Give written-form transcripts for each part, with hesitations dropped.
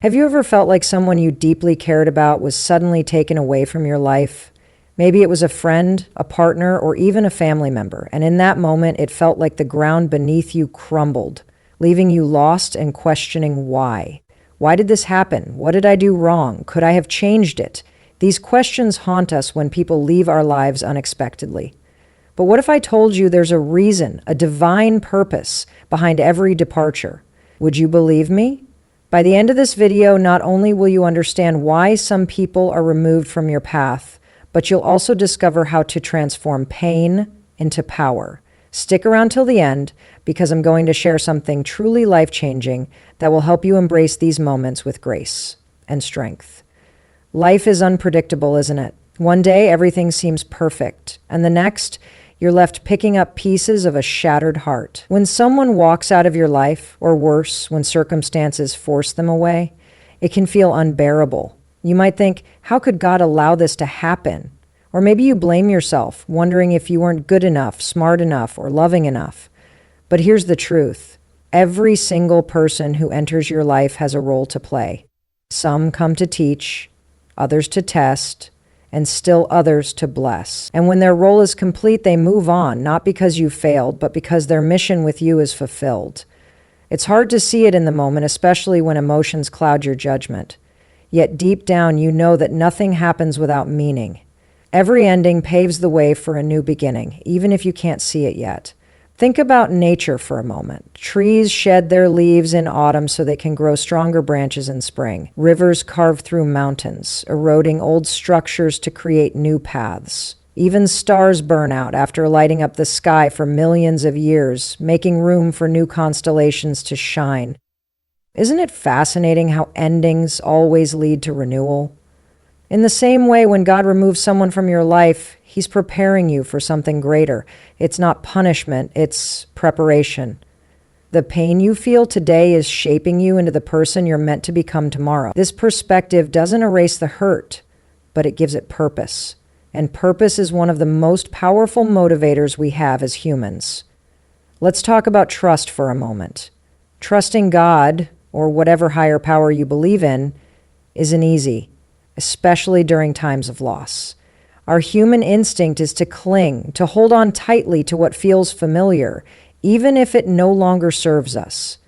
Have you ever felt like someone you deeply cared about was suddenly taken away from your life? Maybe it was a friend, a partner, or even a family member, and in that moment it felt like the ground beneath you crumbled, leaving you lost and questioning why. Why did this happen? What did I do wrong? Could I have changed it? These questions haunt us when people leave our lives unexpectedly. But what if I told you there's a reason, a divine purpose behind every departure? Would you believe me? By the end of this video, not only will you understand why some people are removed from your path, but you'll also discover how to transform pain into power. Stick around till the end, because I'm going to share something truly life-changing that will help you embrace these moments with grace and strength. Life is unpredictable, isn't it? One day, everything seems perfect, and the next, you're left picking up pieces of a shattered heart. When someone walks out of your life, or worse, when circumstances force them away, it can feel unbearable. You might think, how could God allow this to happen? Or maybe you blame yourself, wondering if you weren't good enough, smart enough, or loving enough. But here's the truth. Every single person who enters your life has a role to play. Some come to teach, others to test, and still others to bless. And when their role is complete, they move on, not because you failed, but because their mission with you is fulfilled. It's hard to see it in the moment, especially when emotions cloud your judgment. Yet deep down, you know that nothing happens without meaning. Every ending paves the way for a new beginning, even if you can't see it yet. Think about nature for a moment. Trees shed their leaves in autumn so they can grow stronger branches in spring. Rivers carve through mountains, eroding old structures to create new paths. Even stars burn out after lighting up the sky for millions of years, making room for new constellations to shine. Isn't it fascinating how endings always lead to renewal? In the same way, when God removes someone from your life, He's preparing you for something greater. It's not punishment, it's preparation. The pain you feel today is shaping you into the person you're meant to become tomorrow. This perspective doesn't erase the hurt, but it gives it purpose. And purpose is one of the most powerful motivators we have as humans. Let's talk about trust for a moment. Trusting God, or whatever higher power you believe in, isn't easy, especially during times of loss. Our human instinct is to cling, to hold on tightly to what feels familiar, even if it no longer serves us.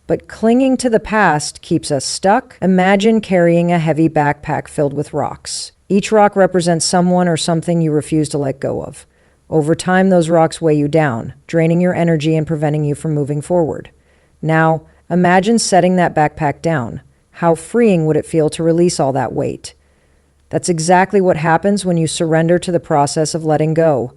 But clinging to the past keeps us stuck. Imagine carrying a heavy backpack filled with rocks. Each rock represents someone or something you refuse to let go of. Over time, those rocks weigh you down, draining your energy and preventing you from moving forward. Now, imagine setting that backpack down. How freeing would it feel to release all that weight? That's exactly what happens when you surrender to the process of letting go.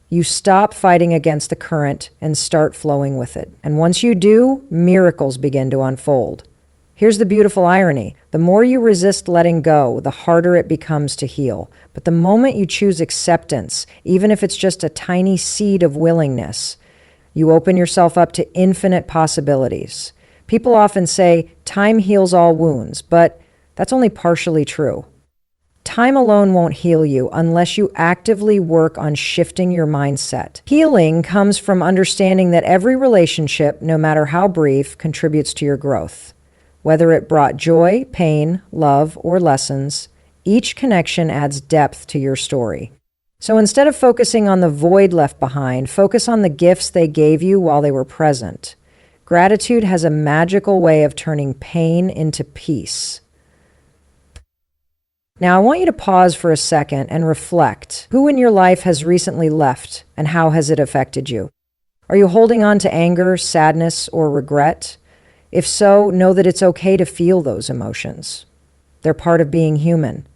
You stop fighting against the current and start flowing with it. And once you do, miracles begin to unfold. Here's the beautiful irony. The more you resist letting go, the harder it becomes to heal. But the moment you choose acceptance, even if it's just a tiny seed of willingness, you open yourself up to infinite possibilities. People often say, time heals all wounds, but that's only partially true. Time alone won't heal you unless you actively work on shifting your mindset. Healing comes from understanding that every relationship, no matter how brief, contributes to your growth. Whether it brought joy, pain, love, or lessons, each connection adds depth to your story. So instead of focusing on the void left behind, focus on the gifts they gave you while they were present. Gratitude has a magical way of turning pain into peace. Now, I want you to pause for a second and reflect. Who in your life has recently left, and how has it affected you? Are you holding on to anger, sadness, or regret? If so, know that it's okay to feel those emotions. They're part of being human.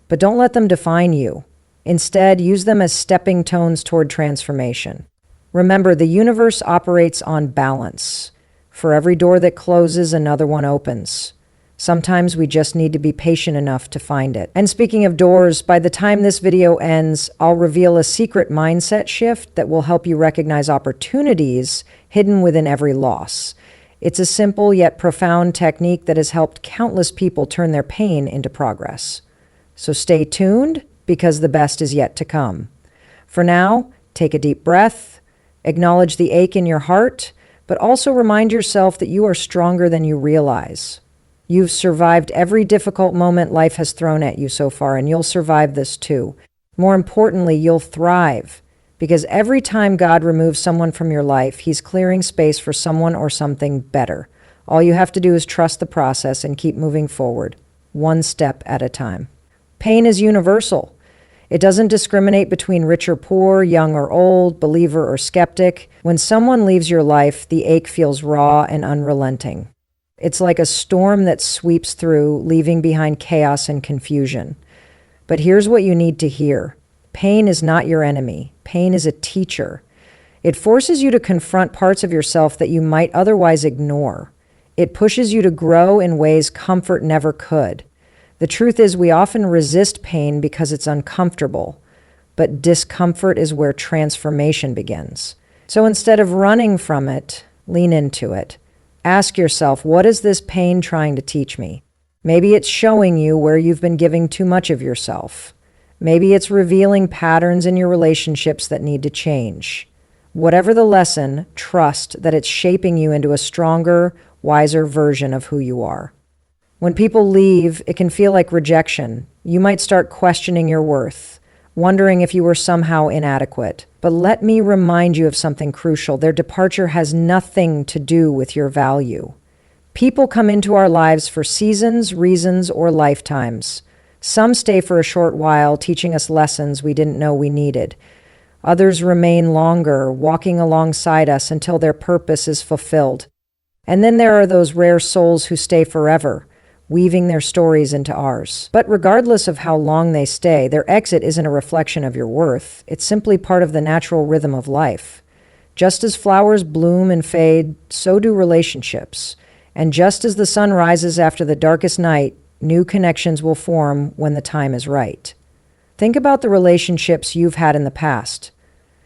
But don't let them define you. Instead, use them as stepping stones toward transformation. Remember, the universe operates on balance. For every door that closes, another one opens. Sometimes we just need to be patient enough to find it. And speaking of doors, by the time this video ends, I'll reveal a secret mindset shift that will help you recognize opportunities hidden within every loss. It's a simple yet profound technique that has helped countless people turn their pain into progress. So stay tuned, because the best is yet to come. For now, take a deep breath, acknowledge the ache in your heart, but also remind yourself that you are stronger than you realize. You've survived every difficult moment life has thrown at you so far, and you'll survive this too. More importantly, you'll thrive. Because every time God removes someone from your life, He's clearing space for someone or something better. All you have to do is trust the process and keep moving forward, one step at a time. Pain is universal. It doesn't discriminate between rich or poor, young or old, believer or skeptic. When someone leaves your life, the ache feels raw and unrelenting. It's like a storm that sweeps through, leaving behind chaos and confusion. But here's what you need to hear. Pain is not your enemy. Pain is a teacher. It forces you to confront parts of yourself that you might otherwise ignore. It pushes you to grow in ways comfort never could. The truth is, we often resist pain because it's uncomfortable, but discomfort is where transformation begins. So instead of running from it, lean into it. Ask yourself, what is this pain trying to teach me? Maybe it's showing you where you've been giving too much of yourself. Maybe it's revealing patterns in your relationships that need to change. Whatever the lesson, trust that it's shaping you into a stronger, wiser version of who you are. When people leave, it can feel like rejection. You might start questioning your worth, wondering if you were somehow inadequate. But let me remind you of something crucial. Their departure has nothing to do with your value. People come into our lives for seasons, reasons, or lifetimes. Some stay for a short while, teaching us lessons we didn't know we needed. Others remain longer, walking alongside us until their purpose is fulfilled. And then there are those rare souls who stay forever, weaving their stories into ours. But regardless of how long they stay, their exit isn't a reflection of your worth. It's simply part of the natural rhythm of life. Just as flowers bloom and fade, so do relationships. And just as the sun rises after the darkest night, new connections will form when the time is right. Think about the relationships you've had in the past.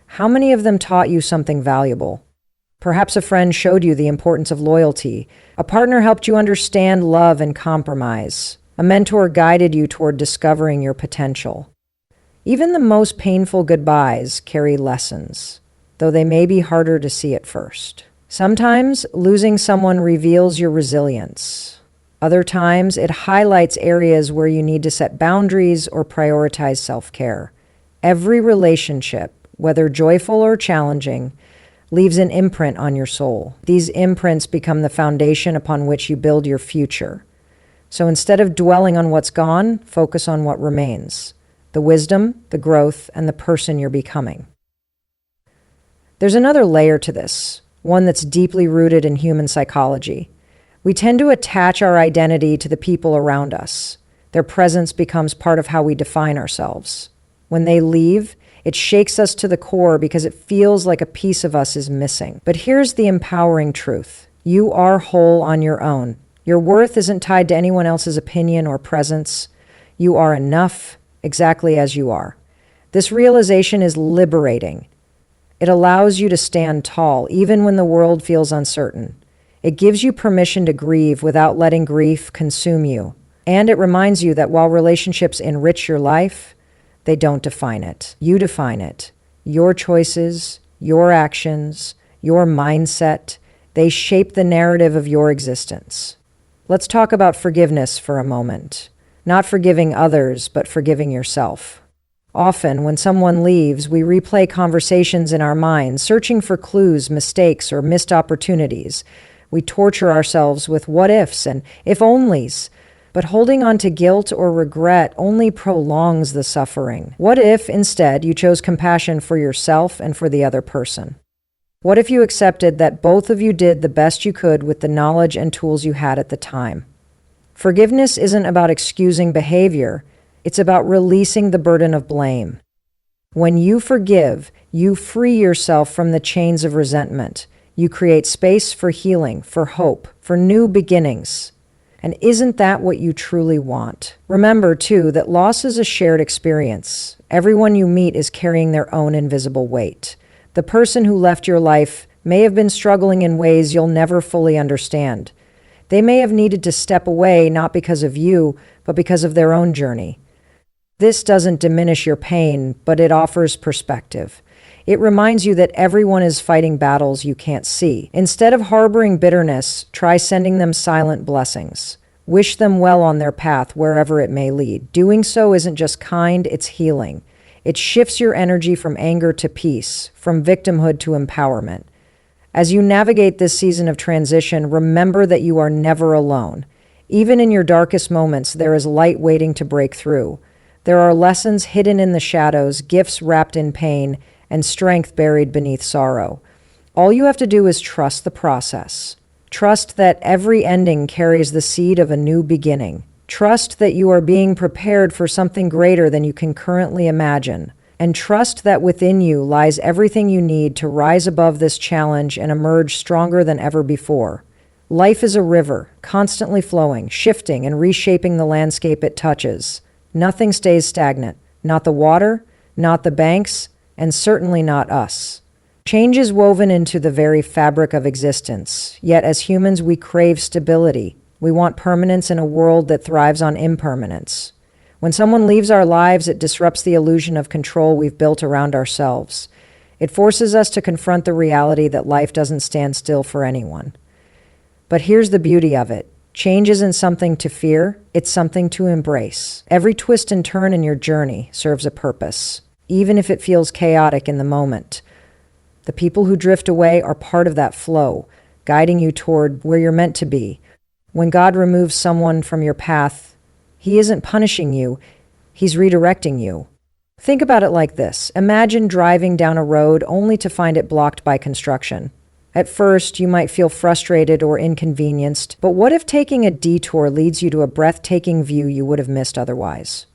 How many of them taught you something valuable? Perhaps a friend showed you the importance of loyalty. A partner helped you understand love and compromise. A mentor guided you toward discovering your potential. Even the most painful goodbyes carry lessons, though they may be harder to see at first. Sometimes losing someone reveals your resilience. Other times it highlights areas where you need to set boundaries or prioritize self-care. Every relationship, whether joyful or challenging, leaves an imprint on your soul. These imprints become the foundation upon which you build your future. So instead of dwelling on what's gone, focus on what remains: the wisdom, the growth, and the person you're becoming. There's another layer to this, one that's deeply rooted in human psychology. We tend to attach our identity to the people around us. Their presence becomes part of how we define ourselves. When they leave, it shakes us to the core because it feels like a piece of us is missing. But here's the empowering truth. You are whole on your own. Your worth isn't tied to anyone else's opinion or presence. You are enough exactly as you are. This realization is liberating. It allows you to stand tall even when the world feels uncertain. It gives you permission to grieve without letting grief consume you. And it reminds you that while relationships enrich your life, they don't define it. You define it. Your choices, your actions, your mindset, they shape the narrative of your existence. Let's talk about forgiveness for a moment. Not forgiving others, but forgiving yourself. Often, when someone leaves, we replay conversations in our minds, searching for clues, mistakes, or missed opportunities. We torture ourselves with what ifs and if onlys. But holding on to guilt or regret only prolongs the suffering. What if, instead, you chose compassion for yourself and for the other person? What if you accepted that both of you did the best you could with the knowledge and tools you had at the time? Forgiveness isn't about excusing behavior. It's about releasing the burden of blame. When you forgive, you free yourself from the chains of resentment. You create space for healing, for hope, for new beginnings. And isn't that what you truly want? Remember, too, that loss is a shared experience. Everyone you meet is carrying their own invisible weight. The person who left your life may have been struggling in ways you'll never fully understand. They may have needed to step away not because of you, but because of their own journey. This doesn't diminish your pain, but it offers perspective. It reminds you that everyone is fighting battles you can't see. Instead of harboring bitterness, try sending them silent blessings. Wish them well on their path, wherever it may lead. Doing so isn't just kind, it's healing. It shifts your energy from anger to peace, from victimhood to empowerment. As you navigate this season of transition, remember that you are never alone. Even in your darkest moments, there is light waiting to break through. There are lessons hidden in the shadows, gifts wrapped in pain, and strength buried beneath sorrow. All you have to do is trust the process. Trust that every ending carries the seed of a new beginning. Trust that you are being prepared for something greater than you can currently imagine. And trust that within you lies everything you need to rise above this challenge and emerge stronger than ever before. Life is a river, constantly flowing, shifting, and reshaping the landscape it touches. Nothing stays stagnant. Not the water, not the banks, and certainly not us. Change is woven into the very fabric of existence, yet as humans we crave stability. We want permanence in a world that thrives on impermanence. When someone leaves our lives, it disrupts the illusion of control we've built around ourselves. It forces us to confront the reality that life doesn't stand still for anyone. But here's the beauty of it. Change isn't something to fear, it's something to embrace. Every twist and turn in your journey serves a purpose, even if it feels chaotic in the moment. The people who drift away are part of that flow, guiding you toward where you're meant to be. When God removes someone from your path, He isn't punishing you, He's redirecting you. Think about it like this. Imagine driving down a road only to find it blocked by construction. At first, you might feel frustrated or inconvenienced, but what if taking a detour leads you to a breathtaking view you would have missed otherwise?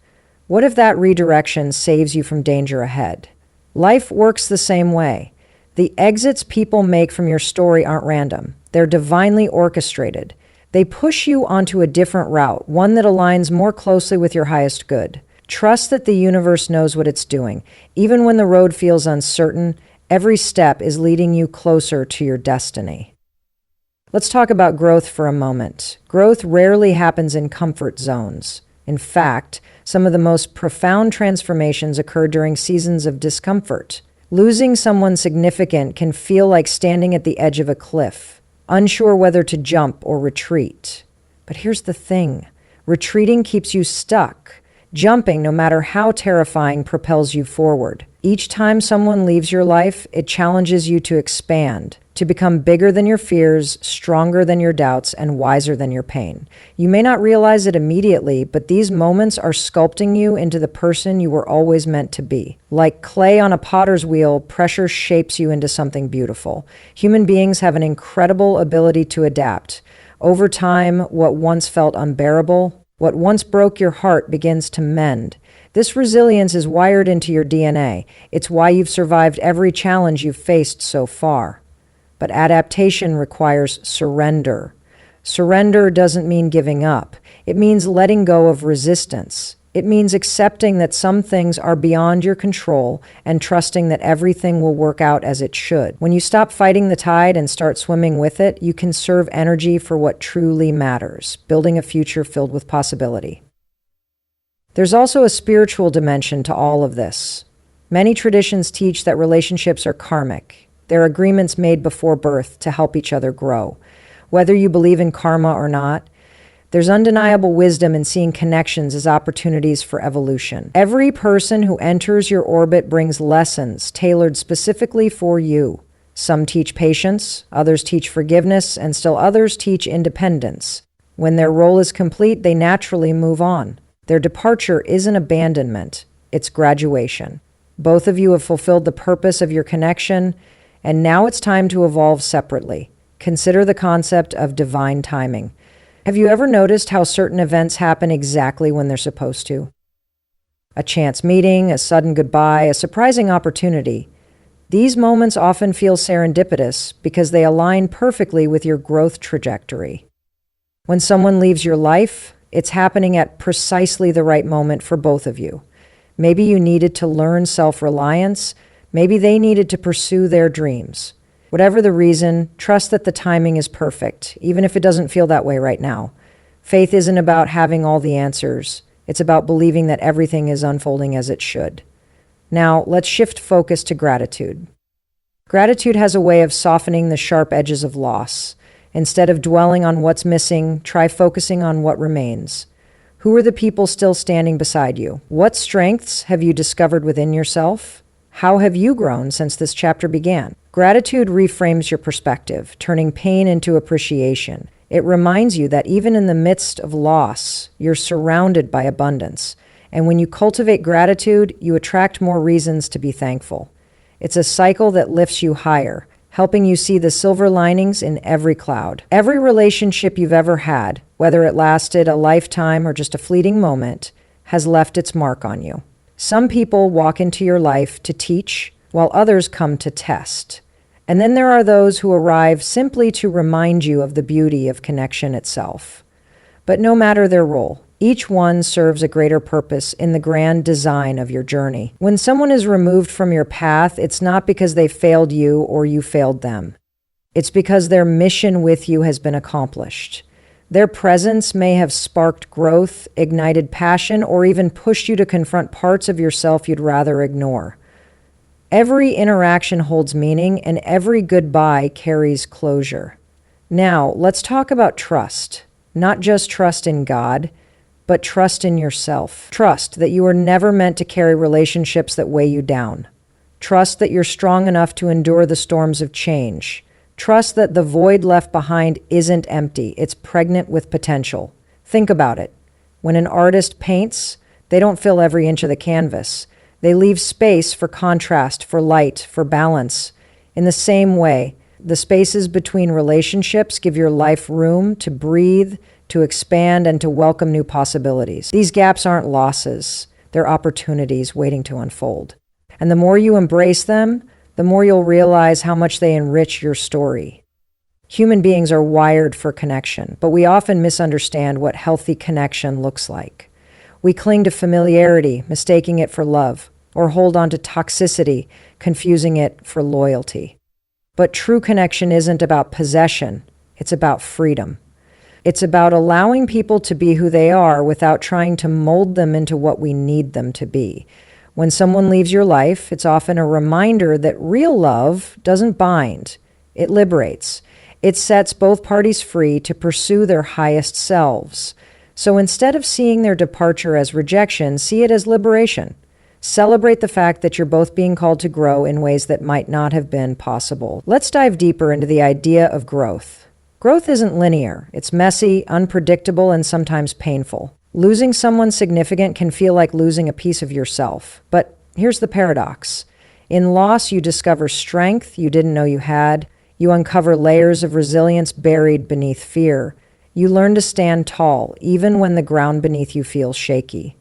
What if that redirection saves you from danger ahead? Life works the same way. The exits people make from your story aren't random. They're divinely orchestrated. They push you onto a different route, one that aligns more closely with your highest good. Trust that the universe knows what it's doing. Even when the road feels uncertain, every step is leading you closer to your destiny. Let's talk about growth for a moment. Growth rarely happens in comfort zones. In fact, some of the most profound transformations occur during seasons of discomfort. Losing someone significant can feel like standing at the edge of a cliff, unsure whether to jump or retreat. But here's the thing. Retreating keeps you stuck. Jumping, no matter how terrifying, propels you forward. Each time someone leaves your life, it challenges you to expand, to become bigger than your fears, stronger than your doubts, and wiser than your pain. You may not realize it immediately, but these moments are sculpting you into the person you were always meant to be. Like clay on a potter's wheel, pressure shapes you into something beautiful. Human beings have an incredible ability to adapt. Over time, what once felt unbearable, what once broke your heart begins to mend. This resilience is wired into your DNA. It's why you've survived every challenge you've faced so far. But adaptation requires surrender. Surrender doesn't mean giving up. It means letting go of resistance. It means accepting that some things are beyond your control and trusting that everything will work out as it should. When you stop fighting the tide and start swimming with it, you conserve energy for what truly matters, building a future filled with possibility. There's also a spiritual dimension to all of this. Many traditions teach that relationships are karmic. They're agreements made before birth to help each other grow. Whether you believe in karma or not, there's undeniable wisdom in seeing connections as opportunities for evolution. Every person who enters your orbit brings lessons tailored specifically for you. Some teach patience, others teach forgiveness, and still others teach independence. When their role is complete, they naturally move on. Their departure isn't abandonment, it's graduation. Both of you have fulfilled the purpose of your connection, and now it's time to evolve separately. Consider the concept of divine timing. Have you ever noticed how certain events happen exactly when they're supposed to? A chance meeting, a sudden goodbye, a surprising opportunity. These moments often feel serendipitous because they align perfectly with your growth trajectory. When someone leaves your life, it's happening at precisely the right moment for both of you. Maybe you needed to learn self-reliance. Maybe they needed to pursue their dreams. Whatever the reason, trust that the timing is perfect, even if it doesn't feel that way right now. Faith isn't about having all the answers. It's about believing that everything is unfolding as it should. Now, let's shift focus to gratitude. Gratitude has a way of softening the sharp edges of loss. Instead of dwelling on what's missing, try focusing on what remains. Who are the people still standing beside you? What strengths have you discovered within yourself? How have you grown since this chapter began? Gratitude reframes your perspective, turning pain into appreciation. It reminds you that even in the midst of loss, you're surrounded by abundance. And when you cultivate gratitude, you attract more reasons to be thankful. It's a cycle that lifts you higher, helping you see the silver linings in every cloud. Every relationship you've ever had, whether it lasted a lifetime or just a fleeting moment, has left its mark on you. Some people walk into your life to teach, while others come to test. And then there are those who arrive simply to remind you of the beauty of connection itself. But no matter their role, each one serves a greater purpose in the grand design of your journey. When someone is removed from your path, it's not because they failed you or you failed them. It's because their mission with you has been accomplished. Their presence may have sparked growth, ignited passion, or even pushed you to confront parts of yourself you'd rather ignore. Every interaction holds meaning, and every goodbye carries closure. Now, let's talk about trust. Not just trust in God, but trust in yourself. Trust that you are never meant to carry relationships that weigh you down. Trust that you're strong enough to endure the storms of change. Trust that the void left behind isn't empty, it's pregnant with potential. Think about it. When an artist paints, they don't fill every inch of the canvas. They leave space for contrast, for light, for balance. In the same way, the spaces between relationships give your life room to breathe, to expand, and to welcome new possibilities. These gaps aren't losses, they're opportunities waiting to unfold. And the more you embrace them, the more you'll realize how much they enrich your story. Human beings are wired for connection, but we often misunderstand what healthy connection looks like. We cling to familiarity, mistaking it for love, or hold on to toxicity, confusing it for loyalty. But true connection isn't about possession, it's about freedom. It's about allowing people to be who they are without trying to mold them into what we need them to be. When someone leaves your life, it's often a reminder that real love doesn't bind, it liberates. It sets both parties free to pursue their highest selves. So instead of seeing their departure as rejection, see it as liberation. Celebrate the fact that you're both being called to grow in ways that might not have been possible. Let's dive deeper into the idea of growth. Growth isn't linear. It's messy, unpredictable, and sometimes painful. Losing someone significant can feel like losing a piece of yourself. But here's the paradox. In loss, you discover strength you didn't know you had. You uncover layers of resilience buried beneath fear. You learn to stand tall, even when the ground beneath you feels shaky.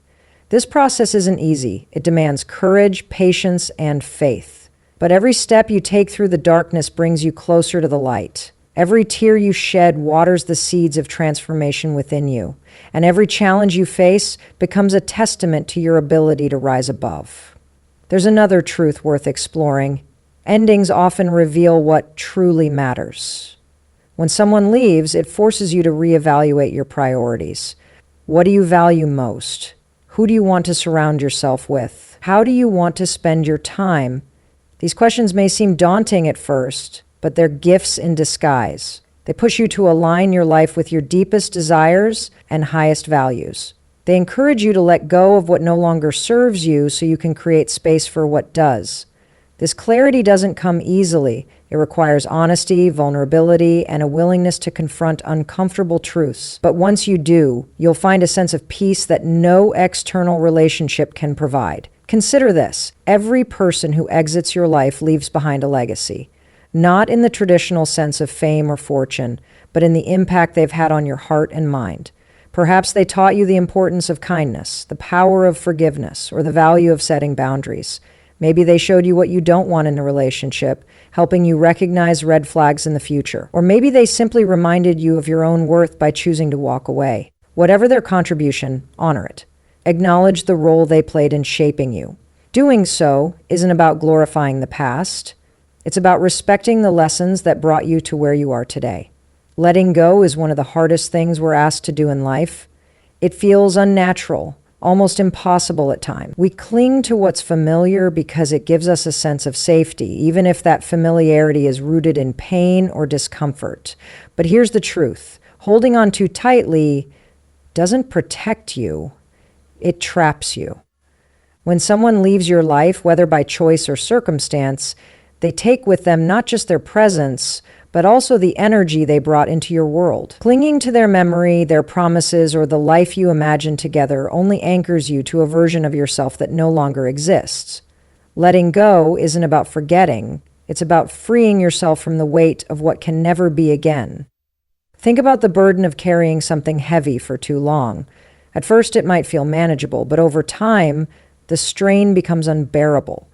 This process isn't easy. It demands courage, patience, and faith. But every step you take through the darkness brings you closer to the light. Every tear you shed waters the seeds of transformation within you, and every challenge you face becomes a testament to your ability to rise above. There's another truth worth exploring. Endings often reveal what truly matters. When someone leaves, it forces you to reevaluate your priorities. What do you value most? Who do you want to surround yourself with? How do you want to spend your time? These questions may seem daunting at first, but they're gifts in disguise. They push you to align your life with your deepest desires and highest values. They encourage you to let go of what no longer serves you so you can create space for what does. This clarity doesn't come easily. It requires honesty, vulnerability, and a willingness to confront uncomfortable truths. But once you do, you'll find a sense of peace that no external relationship can provide. Consider this. Every person who exits your life leaves behind a legacy. Not in the traditional sense of fame or fortune, but in the impact they've had on your heart and mind. Perhaps they taught you the importance of kindness, the power of forgiveness, or the value of setting boundaries. Maybe they showed you what you don't want in a relationship, helping you recognize red flags in the future. Or maybe they simply reminded you of your own worth by choosing to walk away. Whatever their contribution, honor it. Acknowledge the role they played in shaping you. Doing so isn't about glorifying the past. It's about respecting the lessons that brought you to where you are today. Letting go is one of the hardest things we're asked to do in life. It feels unnatural, almost impossible at times. We cling to what's familiar because it gives us a sense of safety, even if that familiarity is rooted in pain or discomfort. But here's the truth. Holding on too tightly doesn't protect you, it traps you. When someone leaves your life, whether by choice or circumstance, they take with them not just their presence, but also the energy they brought into your world. Clinging to their memory, their promises, or the life you imagined together only anchors you to a version of yourself that no longer exists. Letting go isn't about forgetting, it's about freeing yourself from the weight of what can never be again. Think about the burden of carrying something heavy for too long. At first it might feel manageable, but over time, the strain becomes unbearable.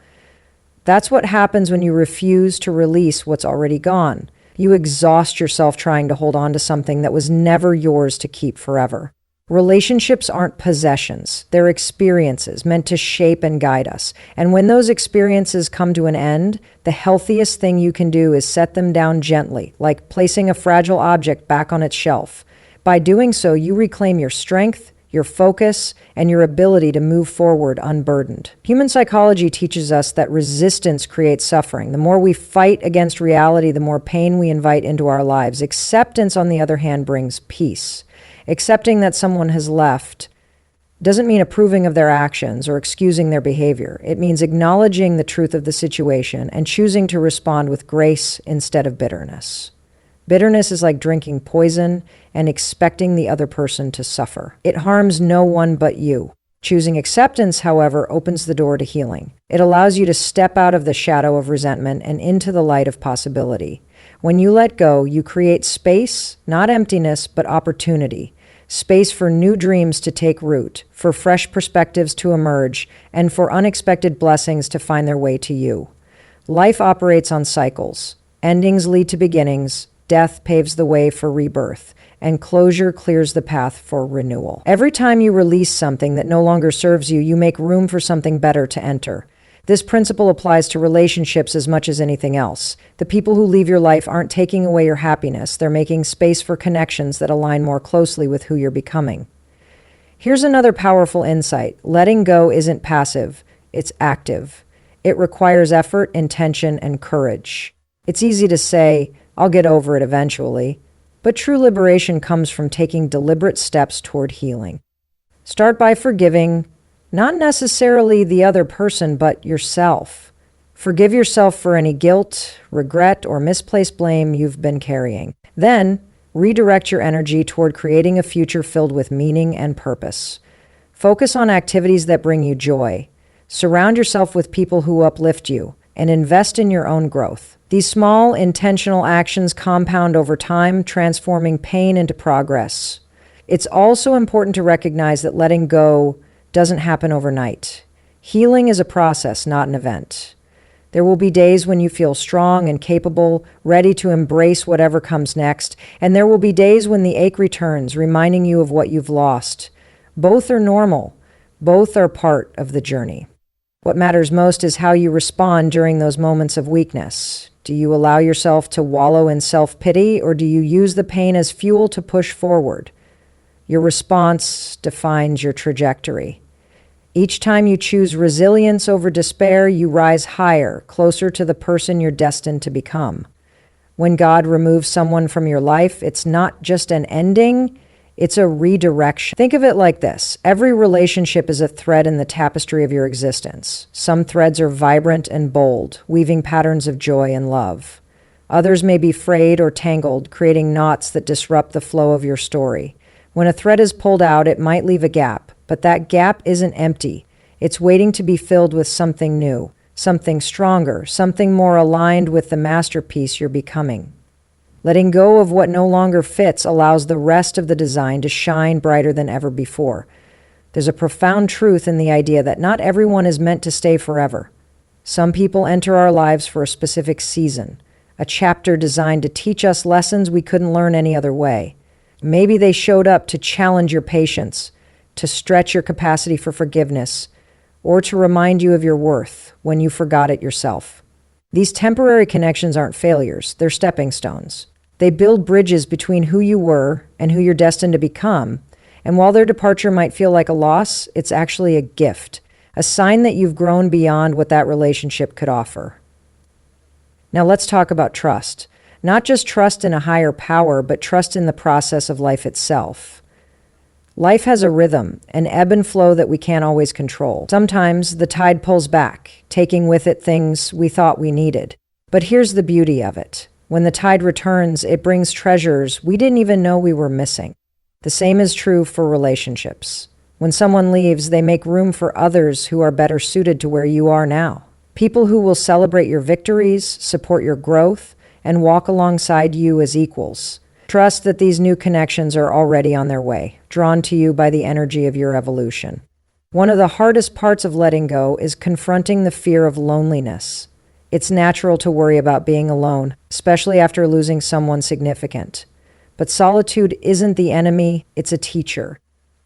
That's what happens when you refuse to release what's already gone. You exhaust yourself trying to hold on to something that was never yours to keep forever. Relationships aren't possessions. They're experiences meant to shape and guide us. And when those experiences come to an end, the healthiest thing you can do is set them down gently, like placing a fragile object back on its shelf. By doing so, you reclaim your strength, your focus, and your ability to move forward unburdened. Human psychology teaches us that resistance creates suffering. The more we fight against reality, the more pain we invite into our lives. Acceptance, on the other hand, brings peace. Accepting that someone has left doesn't mean approving of their actions or excusing their behavior. It means acknowledging the truth of the situation and choosing to respond with grace instead of bitterness. Bitterness is like drinking poison and expecting the other person to suffer. It harms no one but you. Choosing acceptance, however, opens the door to healing. It allows you to step out of the shadow of resentment and into the light of possibility. When you let go, you create space, not emptiness, but opportunity. Space for new dreams to take root, for fresh perspectives to emerge, and for unexpected blessings to find their way to you. Life operates on cycles. Endings lead to beginnings. Death paves the way for rebirth, and closure clears the path for renewal. Every time you release something that no longer serves you, you make room for something better to enter. This principle applies to relationships as much as anything else. The people who leave your life aren't taking away your happiness. They're making space for connections that align more closely with who you're becoming. Here's another powerful insight. Letting go isn't passive, it's active. It requires effort, intention, and courage. It's easy to say, I'll get over it eventually. But true liberation comes from taking deliberate steps toward healing. Start by forgiving, not necessarily the other person, but yourself. Forgive yourself for any guilt, regret, or misplaced blame you've been carrying. Then, redirect your energy toward creating a future filled with meaning and purpose. Focus on activities that bring you joy. Surround yourself with people who uplift you, and invest in your own growth. These small, intentional actions compound over time, transforming pain into progress. It's also important to recognize that letting go doesn't happen overnight. Healing is a process, not an event. There will be days when you feel strong and capable, ready to embrace whatever comes next, and there will be days when the ache returns, reminding you of what you've lost. Both are normal. Both are part of the journey. What matters most is how you respond during those moments of weakness. Do you allow yourself to wallow in self-pity, or do you use the pain as fuel to push forward? Your response defines your trajectory. Each time you choose resilience over despair, you rise higher, closer to the person you're destined to become. When God removes someone from your life, it's not just an ending, it's a redirection. Think of it like this. Every relationship is a thread in the tapestry of your existence. Some threads are vibrant and bold, weaving patterns of joy and love. Others may be frayed or tangled, creating knots that disrupt the flow of your story. When a thread is pulled out, it might leave a gap, but that gap isn't empty. It's waiting to be filled with something new, something stronger, something more aligned with the masterpiece you're becoming. Letting go of what no longer fits allows the rest of the design to shine brighter than ever before. There's a profound truth in the idea that not everyone is meant to stay forever. Some people enter our lives for a specific season, a chapter designed to teach us lessons we couldn't learn any other way. Maybe they showed up to challenge your patience, to stretch your capacity for forgiveness, or to remind you of your worth when you forgot it yourself. These temporary connections aren't failures, they're stepping stones. They build bridges between who you were and who you're destined to become, And while their departure might feel like a loss, it's actually a gift, a sign that you've grown beyond what that relationship could offer. Now let's talk about trust. Not just trust in a higher power, but trust in the process of life itself. Life has a rhythm, an ebb and flow that we can't always control. Sometimes the tide pulls back, taking with it things we thought we needed. But here's the beauty of it. When the tide returns, it brings treasures we didn't even know we were missing. The same is true for relationships. When someone leaves, they make room for others who are better suited to where you are now. People who will celebrate your victories, support your growth, and walk alongside you as equals. Trust that these new connections are already on their way, drawn to you by the energy of your evolution. One of the hardest parts of letting go is confronting the fear of loneliness. It's natural to worry about being alone, especially after losing someone significant. But solitude isn't the enemy, it's a teacher.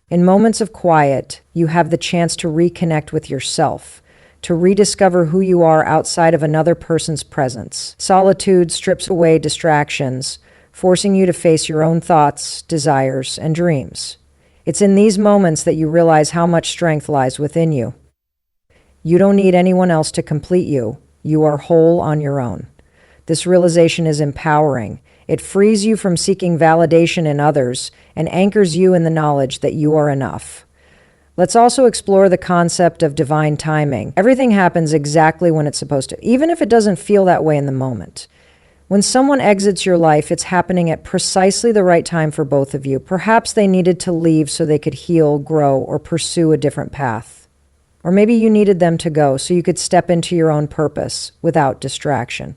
In moments of quiet, you have the chance to reconnect with yourself, to rediscover who you are outside of another person's presence. Solitude strips away distractions, forcing you to face your own thoughts, desires, and dreams. It's in these moments that you realize how much strength lies within you. You don't need anyone else to complete you. You are whole on your own. This realization is empowering. It frees you from seeking validation in others and anchors you in the knowledge that you are enough. Let's also explore the concept of divine timing. Everything happens exactly when it's supposed to, even if it doesn't feel that way in the moment. When someone exits your life, it's happening at precisely the right time for both of you. Perhaps they needed to leave so they could heal, grow, or pursue a different path. Or maybe you needed them to go so you could step into your own purpose without distraction.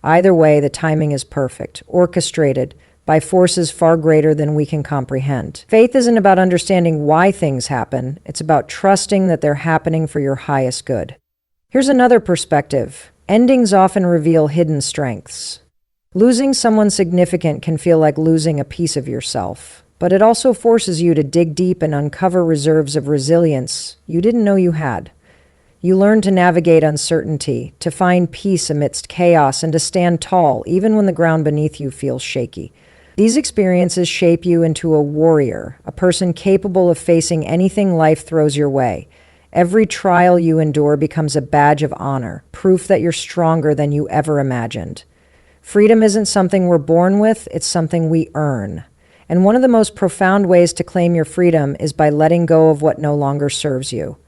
Either way, the timing is perfect, orchestrated by forces far greater than we can comprehend. Faith isn't about understanding why things happen. It's about trusting that they're happening for your highest good. Here's another perspective. Endings often reveal hidden strengths. Losing someone significant can feel like losing a piece of yourself, but it also forces you to dig deep and uncover reserves of resilience you didn't know you had. You learn to navigate uncertainty, to find peace amidst chaos, and to stand tall even when the ground beneath you feels shaky. These experiences shape you into a warrior, a person capable of facing anything life throws your way. Every trial you endure becomes a badge of honor, proof that you're stronger than you ever imagined. Freedom isn't something we're born with, it's something we earn. And one of the most profound ways to claim your freedom is by letting go of what no longer serves you.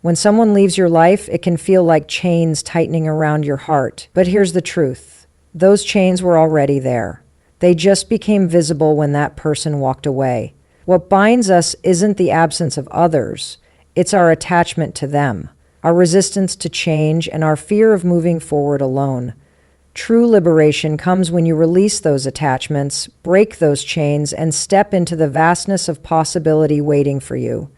When someone leaves your life, it can feel like chains tightening around your heart. But here's the truth. Those chains were already there. They just became visible when that person walked away. What binds us isn't the absence of others, it's our attachment to them, our resistance to change, and our fear of moving forward alone. True liberation comes when you release those attachments, break those chains, and step into the vastness of possibility waiting for you.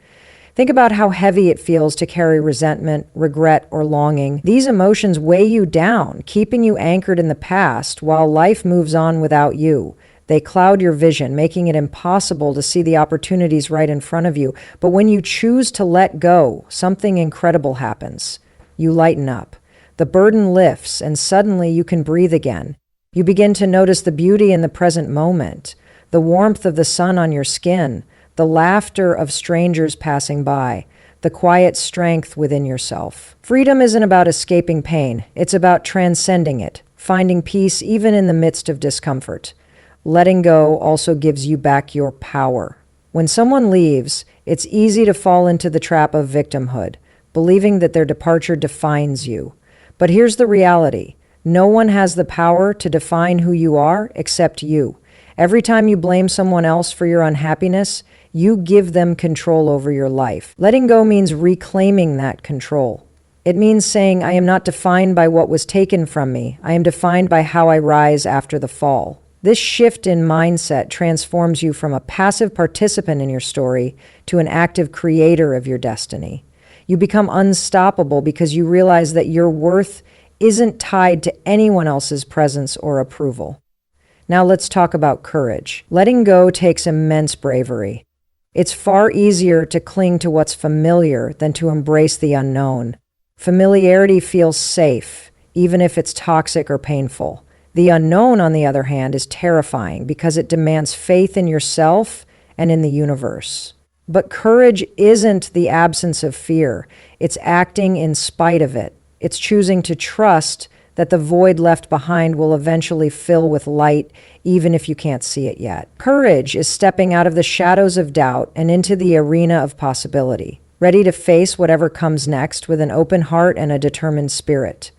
Think about how heavy it feels to carry resentment, regret, or longing. These emotions weigh you down, keeping you anchored in the past while life moves on without you. They cloud your vision, making it impossible to see the opportunities right in front of you. But when you choose to let go, something incredible happens. You lighten up. The burden lifts, and suddenly you can breathe again. You begin to notice the beauty in the present moment, the warmth of the sun on your skin, the laughter of strangers passing by, the quiet strength within yourself. Freedom isn't about escaping pain. It's about transcending it, finding peace even in the midst of discomfort. Letting go also gives you back your power. When someone leaves, it's easy to fall into the trap of victimhood, believing that their departure defines you. But here's the reality. No one has the power to define who you are except you. Every time you blame someone else for your unhappiness, you give them control over your life. Letting go means reclaiming that control. It means saying, I am not defined by what was taken from me. I am defined by how I rise after the fall. This shift in mindset transforms you from a passive participant in your story to an active creator of your destiny. You become unstoppable because you realize that your worth isn't tied to anyone else's presence or approval. Now let's talk about courage. Letting go takes immense bravery. It's far easier to cling to what's familiar than to embrace the unknown. Familiarity feels safe, even if it's toxic or painful. The unknown, on the other hand, is terrifying because it demands faith in yourself and in the universe. But courage isn't the absence of fear. It's acting in spite of it. It's choosing to trust that the void left behind will eventually fill with light, even if you can't see it yet. Courage is stepping out of the shadows of doubt and into the arena of possibility, ready to face whatever comes next with an open heart and a determined spirit.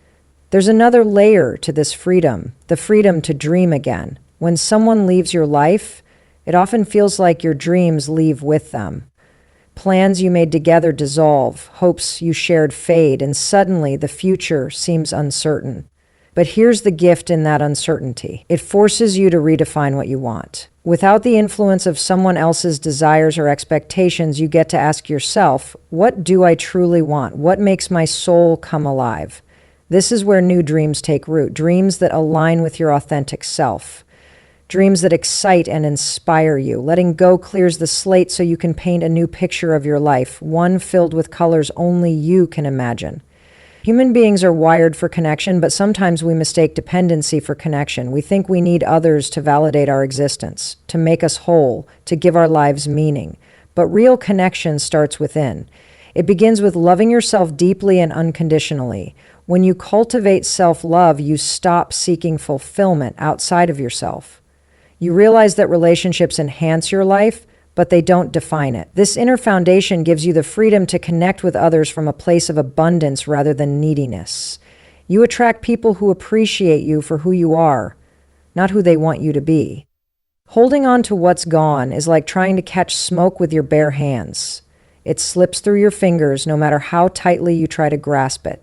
There's another layer to this freedom, the freedom to dream again. When someone leaves your life, it often feels like your dreams leave with them. Plans you made together dissolve, hopes you shared fade, and suddenly the future seems uncertain. But here's the gift in that uncertainty. It forces you to redefine what you want. Without the influence of someone else's desires or expectations, you get to ask yourself, what do I truly want? What makes my soul come alive? This is where new dreams take root, dreams that align with your authentic self. Dreams that excite and inspire you. Letting go clears the slate so you can paint a new picture of your life, one filled with colors only you can imagine. Human beings are wired for connection, but sometimes we mistake dependency for connection. We think we need others to validate our existence, to make us whole, to give our lives meaning. But real connection starts within. It begins with loving yourself deeply and unconditionally. When you cultivate self-love, you stop seeking fulfillment outside of yourself. You realize that relationships enhance your life, but they don't define it. This inner foundation gives you the freedom to connect with others from a place of abundance rather than neediness. You attract people who appreciate you for who you are, not who they want you to be. Holding on to what's gone is like trying to catch smoke with your bare hands. It slips through your fingers no matter how tightly you try to grasp it.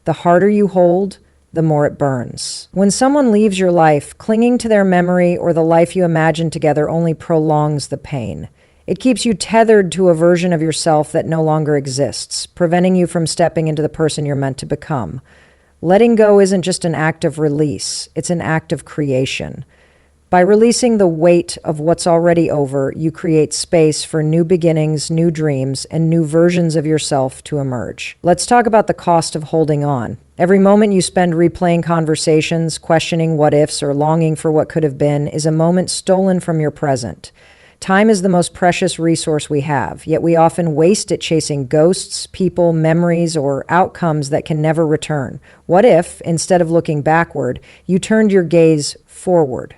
The harder you hold, the more it burns. When someone leaves your life, clinging to their memory or the life you imagined together only prolongs the pain. It keeps you tethered to a version of yourself that no longer exists, preventing you from stepping into the person you're meant to become. Letting go isn't just an act of release, it's an act of creation. By releasing the weight of what's already over, you create space for new beginnings, new dreams, and new versions of yourself to emerge. Let's talk about the cost of holding on. Every moment you spend replaying conversations, questioning what ifs, or longing for what could have been is a moment stolen from your present. Time is the most precious resource we have, yet we often waste it chasing ghosts, people, memories, or outcomes that can never return. What if, instead of looking backward, you turned your gaze forward?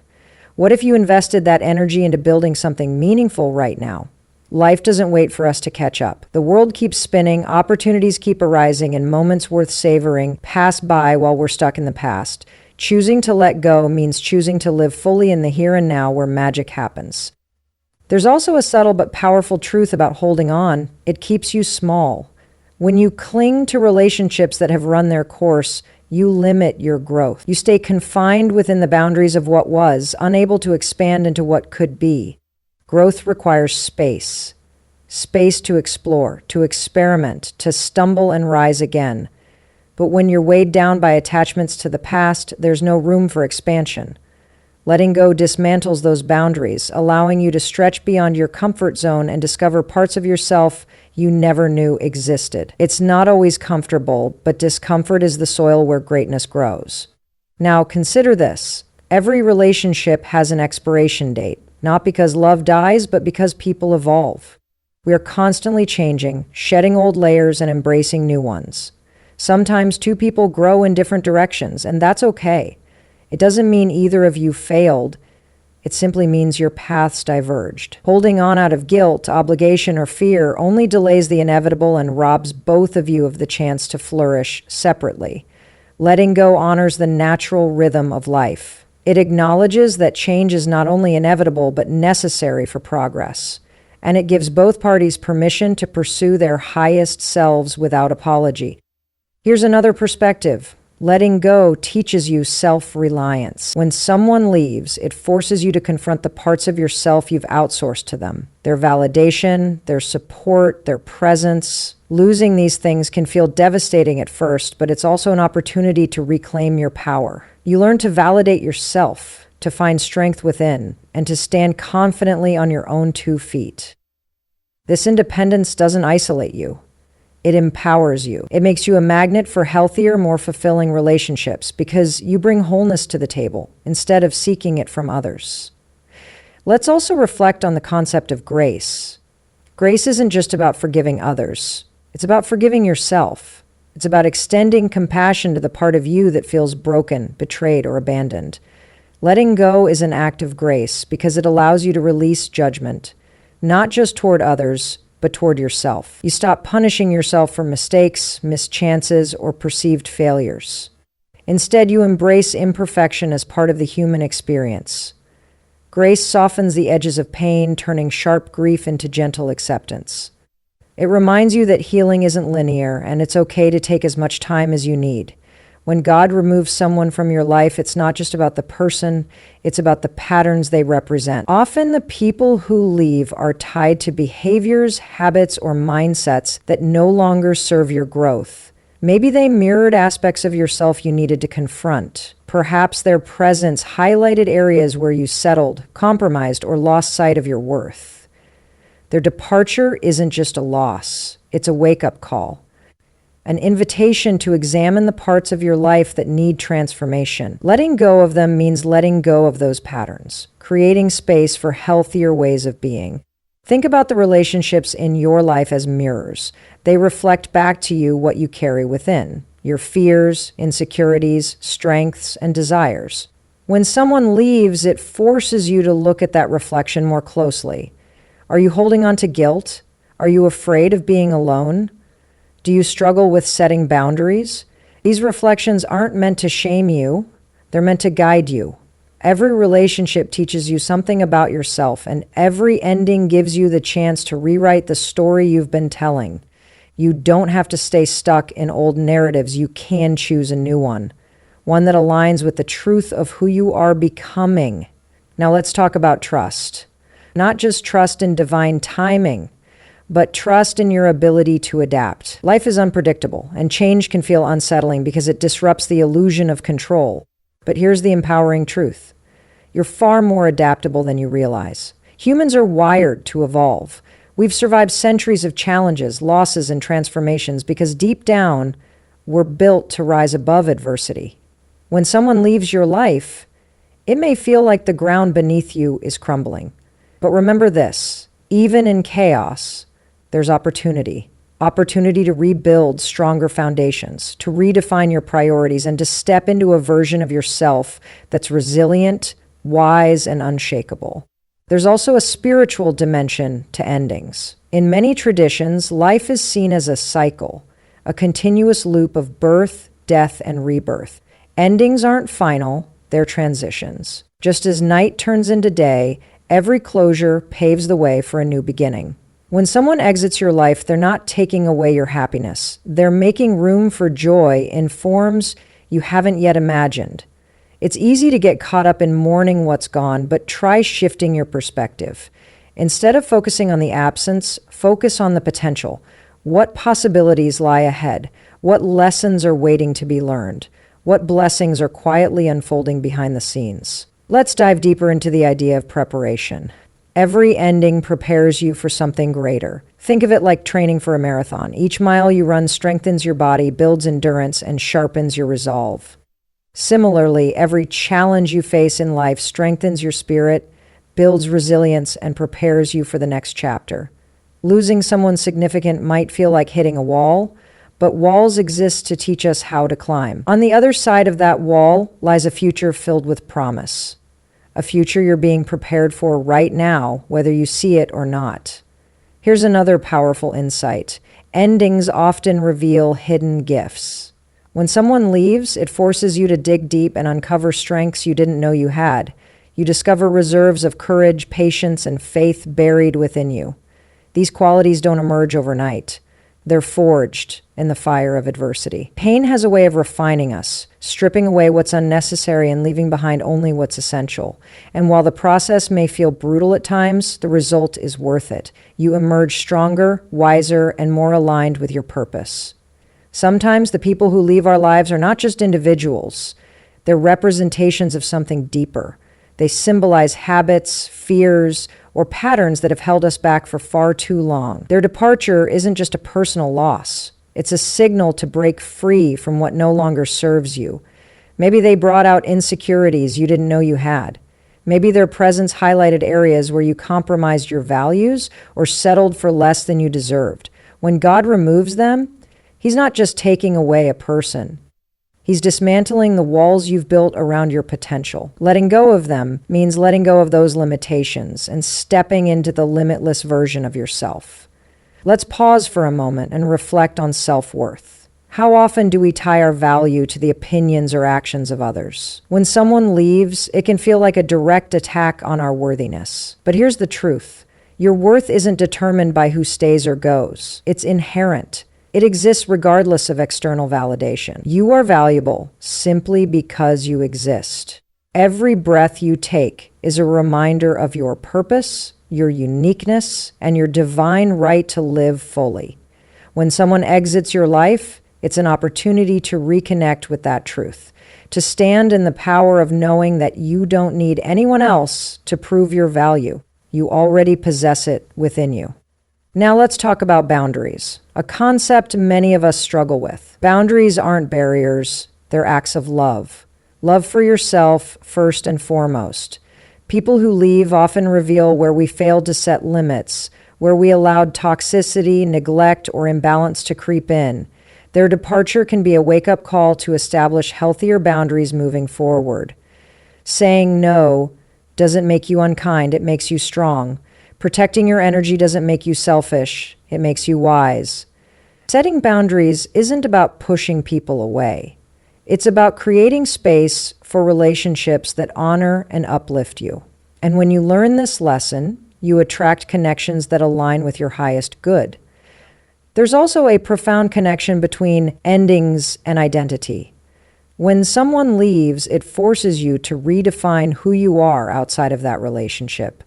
What if you invested that energy into building something meaningful right now? Life doesn't wait for us to catch up. The world keeps spinning, opportunities keep arising, and moments worth savoring pass by while we're stuck in the past. Choosing to let go means choosing to live fully in the here and now where magic happens. There's also a subtle but powerful truth about holding on. It keeps you small. When you cling to relationships that have run their course, you limit your growth. You stay confined within the boundaries of what was, unable to expand into what could be. Growth requires space. Space to explore, to experiment, to stumble and rise again. But when you're weighed down by attachments to the past, there's no room for expansion. Letting go dismantles those boundaries, allowing you to stretch beyond your comfort zone and discover parts of yourself you never knew existed. It's not always comfortable, but discomfort is the soil where greatness grows. Now, consider this. Every relationship has an expiration date, not because love dies, but because people evolve. We are constantly changing, shedding old layers and embracing new ones. Sometimes two people grow in different directions, and that's okay. It doesn't mean either of you failed. It simply means your paths diverged. Holding on out of guilt, obligation, or fear only delays the inevitable and robs both of you of the chance to flourish separately. Letting go honors the natural rhythm of life. It acknowledges that change is not only inevitable, but necessary for progress. And it gives both parties permission to pursue their highest selves without apology. Here's another perspective. Letting go teaches you self-reliance. When someone leaves, it forces you to confront the parts of yourself you've outsourced to them. Their validation, their support, their presence. Losing these things can feel devastating at first, but it's also an opportunity to reclaim your power. You learn to validate yourself, to find strength within, and to stand confidently on your own 2 feet. This independence doesn't isolate you. It empowers you. It makes you a magnet for healthier, more fulfilling relationships because you bring wholeness to the table instead of seeking it from others. Let's also reflect on the concept of grace. Grace isn't just about forgiving others. It's about forgiving yourself. It's about extending compassion to the part of you that feels broken, betrayed, or abandoned. Letting go is an act of grace because it allows you to release judgment, not just toward others, but toward yourself. You stop punishing yourself for mistakes, missed chances, or perceived failures. Instead, you embrace imperfection as part of the human experience. Grace softens the edges of pain, turning sharp grief into gentle acceptance. It reminds you that healing isn't linear, and it's okay to take as much time as you need. When God removes someone from your life, it's not just about the person, it's about the patterns they represent. Often the people who leave are tied to behaviors, habits, or mindsets that no longer serve your growth. Maybe they mirrored aspects of yourself you needed to confront. Perhaps their presence highlighted areas where you settled, compromised, or lost sight of your worth. Their departure isn't just a loss, it's a wake-up call. An invitation to examine the parts of your life that need transformation. Letting go of them means letting go of those patterns, creating space for healthier ways of being. Think about the relationships in your life as mirrors. They reflect back to you what you carry within, your fears, insecurities, strengths, and desires. When someone leaves, it forces you to look at that reflection more closely. Are you holding on to guilt? Are you afraid of being alone? Do you struggle with setting boundaries? These reflections aren't meant to shame you. They're meant to guide you. Every relationship teaches you something about yourself, and every ending gives you the chance to rewrite the story you've been telling. You don't have to stay stuck in old narratives. You can choose a new one that aligns with the truth of who you are becoming. Now let's talk about trust. Not just trust in divine timing, but trust in your ability to adapt. Life is unpredictable, and change can feel unsettling because it disrupts the illusion of control. But here's the empowering truth. You're far more adaptable than you realize. Humans are wired to evolve. We've survived centuries of challenges, losses, and transformations because deep down, we're built to rise above adversity. When someone leaves your life, it may feel like the ground beneath you is crumbling. But remember this, even in chaos, there's opportunity. Opportunity to rebuild stronger foundations, to redefine your priorities, and to step into a version of yourself that's resilient, wise, and unshakable. There's also a spiritual dimension to endings. In many traditions, life is seen as a cycle, a continuous loop of birth, death, and rebirth. Endings aren't final, they're transitions. Just as night turns into day, every closure paves the way for a new beginning. When someone exits your life, they're not taking away your happiness. They're making room for joy in forms you haven't yet imagined. It's easy to get caught up in mourning what's gone, but try shifting your perspective. Instead of focusing on the absence, focus on the potential. What possibilities lie ahead? What lessons are waiting to be learned? What blessings are quietly unfolding behind the scenes? Let's dive deeper into the idea of preparation. Every ending prepares you for something greater. Think of it like training for a marathon. Each mile you run strengthens your body, builds endurance, and sharpens your resolve. Similarly, every challenge you face in life strengthens your spirit, builds resilience, and prepares you for the next chapter. Losing someone significant might feel like hitting a wall, but walls exist to teach us how to climb. On the other side of that wall lies a future filled with promise. A future you're being prepared for right now, whether you see it or not. Here's another powerful insight. Endings often reveal hidden gifts. When someone leaves, it forces you to dig deep and uncover strengths you didn't know you had. You discover reserves of courage, patience, and faith buried within you. These qualities don't emerge overnight. They're forged in the fire of adversity. Pain has a way of refining us, stripping away what's unnecessary and leaving behind only what's essential. And while the process may feel brutal at times, the result is worth it. You emerge stronger, wiser, and more aligned with your purpose. Sometimes the people who leave our lives are not just individuals. They're representations of something deeper. They symbolize habits, fears, or patterns that have held us back for far too long. Their departure isn't just a personal loss. It's a signal to break free from what no longer serves you. Maybe they brought out insecurities you didn't know you had. Maybe their presence highlighted areas where you compromised your values or settled for less than you deserved. When God removes them, He's not just taking away a person. He's dismantling the walls you've built around your potential. Letting go of them means letting go of those limitations and stepping into the limitless version of yourself. Let's pause for a moment and reflect on self-worth. How often do we tie our value to the opinions or actions of others? When someone leaves, it can feel like a direct attack on our worthiness. But here's the truth. Your worth isn't determined by who stays or goes. It's inherent. It exists regardless of external validation. You are valuable simply because you exist. Every breath you take is a reminder of your purpose, your uniqueness, and your divine right to live fully. When someone exits your life, it's an opportunity to reconnect with that truth, to stand in the power of knowing that you don't need anyone else to prove your value. You already possess it within you. Now let's talk about boundaries, a concept many of us struggle with. Boundaries aren't barriers, they're acts of love. Love for yourself first and foremost. People who leave often reveal where we failed to set limits, where we allowed toxicity, neglect, or imbalance to creep in. Their departure can be a wake-up call to establish healthier boundaries moving forward. Saying no doesn't make you unkind, it makes you strong. Protecting your energy doesn't make you selfish, it makes you wise. Setting boundaries isn't about pushing people away. It's about creating space for relationships that honor and uplift you. And when you learn this lesson, you attract connections that align with your highest good. There's also a profound connection between endings and identity. When someone leaves, it forces you to redefine who you are outside of that relationship.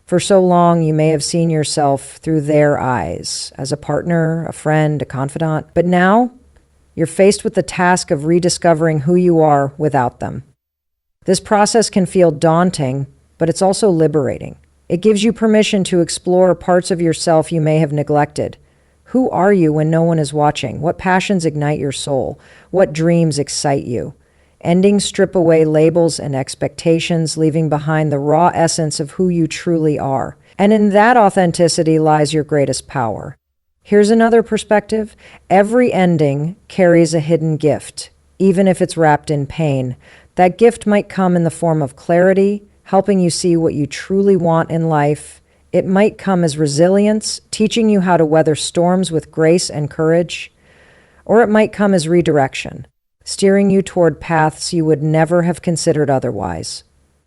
For so long, you may have seen yourself through their eyes, as a partner, a friend, a confidant. But now, you're faced with the task of rediscovering who you are without them. This process can feel daunting, but it's also liberating. It gives you permission to explore parts of yourself you may have neglected. Who are you when no one is watching? What passions ignite your soul? What dreams excite you? Endings strip away labels and expectations, leaving behind the raw essence of who you truly are. And in that authenticity lies your greatest power. Here's another perspective. Every ending carries a hidden gift, even if it's wrapped in pain. That gift might come in the form of clarity, helping you see what you truly want in life. It might come as resilience, teaching you how to weather storms with grace and courage. Or it might come as redirection, steering you toward paths you would never have considered otherwise.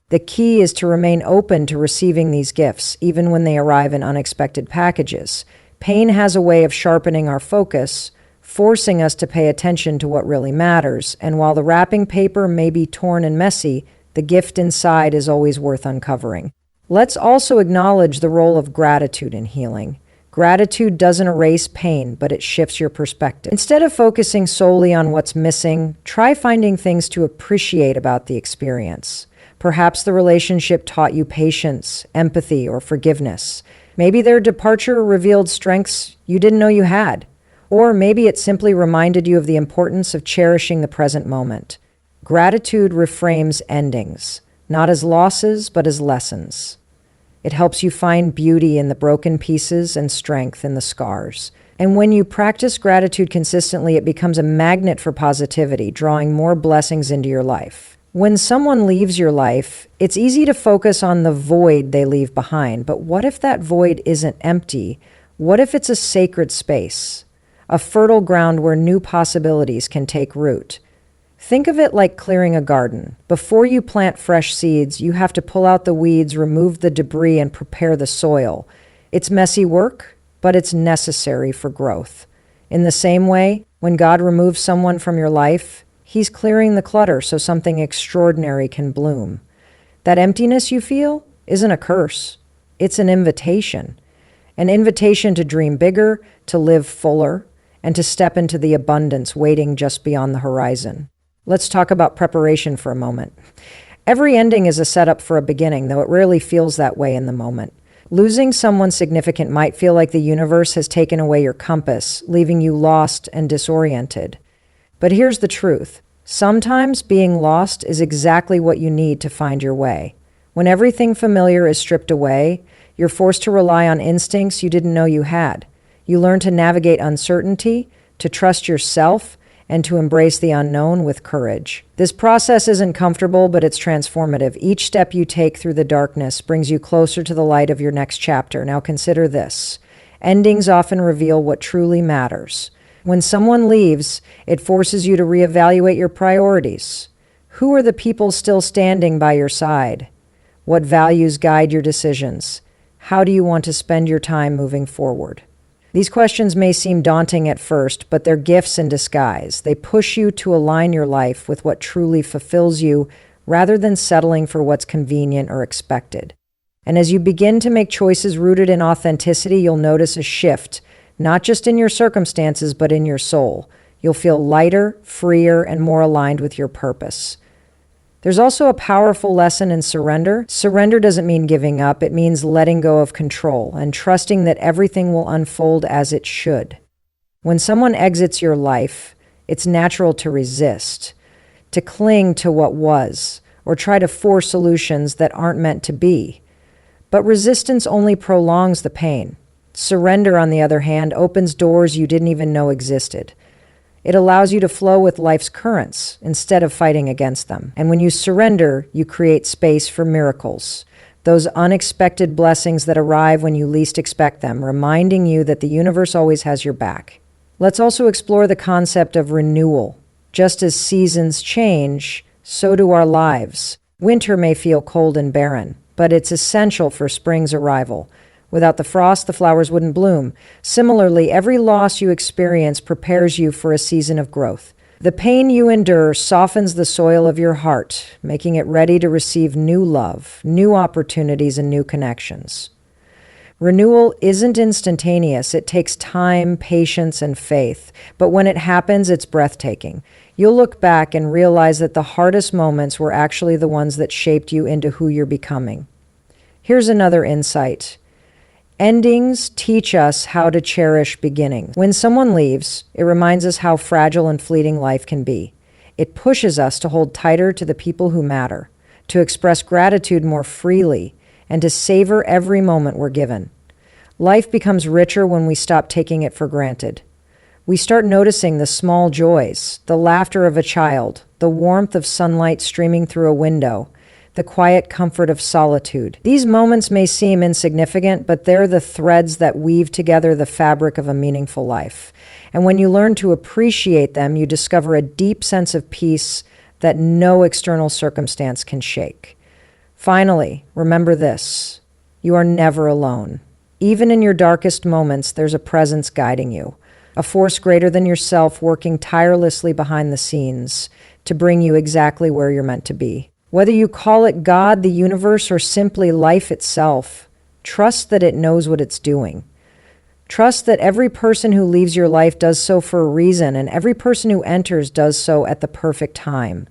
The key is to remain open to receiving these gifts, even when they arrive in unexpected packages. Pain has a way of sharpening our focus, forcing us to pay attention to what really matters. And while the wrapping paper may be torn and messy, the gift inside is always worth uncovering. Let's also acknowledge the role of gratitude in healing. Gratitude doesn't erase pain, but it shifts your perspective. Instead of focusing solely on what's missing, try finding things to appreciate about the experience. Perhaps the relationship taught you patience, empathy, or forgiveness. Maybe their departure revealed strengths you didn't know you had. Or maybe it simply reminded you of the importance of cherishing the present moment. Gratitude reframes endings, not as losses, but as lessons. It helps you find beauty in the broken pieces and strength in the scars. And when you practice gratitude consistently, it becomes a magnet for positivity, drawing more blessings into your life. When someone leaves your life, it's easy to focus on the void they leave behind. But what if that void isn't empty? What if it's a sacred space, a fertile ground where new possibilities can take root? Think of it like clearing a garden. Before you plant fresh seeds, you have to pull out the weeds, remove the debris, and prepare the soil. It's messy work, but it's necessary for growth. In the same way, when God removes someone from your life, He's clearing the clutter so something extraordinary can bloom. That emptiness you feel isn't a curse. It's an invitation. An invitation to dream bigger, to live fuller, and to step into the abundance waiting just beyond the horizon. Let's talk about preparation for a moment. Every ending is a setup for a beginning, though it rarely feels that way in the moment. Losing someone significant might feel like the universe has taken away your compass, leaving you lost and disoriented. But here's the truth. Sometimes being lost is exactly what you need to find your way. When everything familiar is stripped away, you're forced to rely on instincts you didn't know you had. You learn to navigate uncertainty, to trust yourself, and to embrace the unknown with courage. This process isn't comfortable, but it's transformative. Each step you take through the darkness brings you closer to the light of your next chapter. Now consider this. Endings often reveal what truly matters. When someone leaves, it forces you to reevaluate your priorities. Who are the people still standing by your side? What values guide your decisions? How do you want to spend your time moving forward? These questions may seem daunting at first, but they're gifts in disguise. They push you to align your life with what truly fulfills you rather than settling for what's convenient or expected. And as you begin to make choices rooted in authenticity, you'll notice a shift, not just in your circumstances, but in your soul. You'll feel lighter, freer, and more aligned with your purpose. There's also a powerful lesson in surrender. Surrender doesn't mean giving up. It means letting go of control and trusting that everything will unfold as it should. When someone exits your life, it's natural to resist, to cling to what was, or try to force solutions that aren't meant to be. But resistance only prolongs the pain. Surrender, on the other hand, opens doors you didn't even know existed. It allows you to flow with life's currents instead of fighting against them. And when you surrender, you create space for miracles, those unexpected blessings that arrive when you least expect them, reminding you that the universe always has your back. Let's also explore the concept of renewal. Just as seasons change, so do our lives. Winter may feel cold and barren, but it's essential for spring's arrival. Without the frost, the flowers wouldn't bloom. Similarly, every loss you experience prepares you for a season of growth. The pain you endure softens the soil of your heart, making it ready to receive new love, new opportunities, and new connections. Renewal isn't instantaneous. It takes time, patience, and faith. But when it happens, it's breathtaking. You'll look back and realize that the hardest moments were actually the ones that shaped you into who you're becoming. Here's another insight. Endings teach us how to cherish beginnings. When someone leaves, it reminds us how fragile and fleeting life can be. It pushes us to hold tighter to the people who matter, to express gratitude more freely, and to savor every moment we're given. Life becomes richer when we stop taking it for granted. We start noticing the small joys, the laughter of a child, the warmth of sunlight streaming through a window, the quiet comfort of solitude. These moments may seem insignificant, but they're the threads that weave together the fabric of a meaningful life. And when you learn to appreciate them, you discover a deep sense of peace that no external circumstance can shake. Finally, remember this: you are never alone. Even in your darkest moments, there's a presence guiding you, a force greater than yourself working tirelessly behind the scenes to bring you exactly where you're meant to be. Whether you call it God, the universe, or simply life itself, trust that it knows what it's doing. Trust that every person who leaves your life does so for a reason, and every person who enters does so at the perfect time.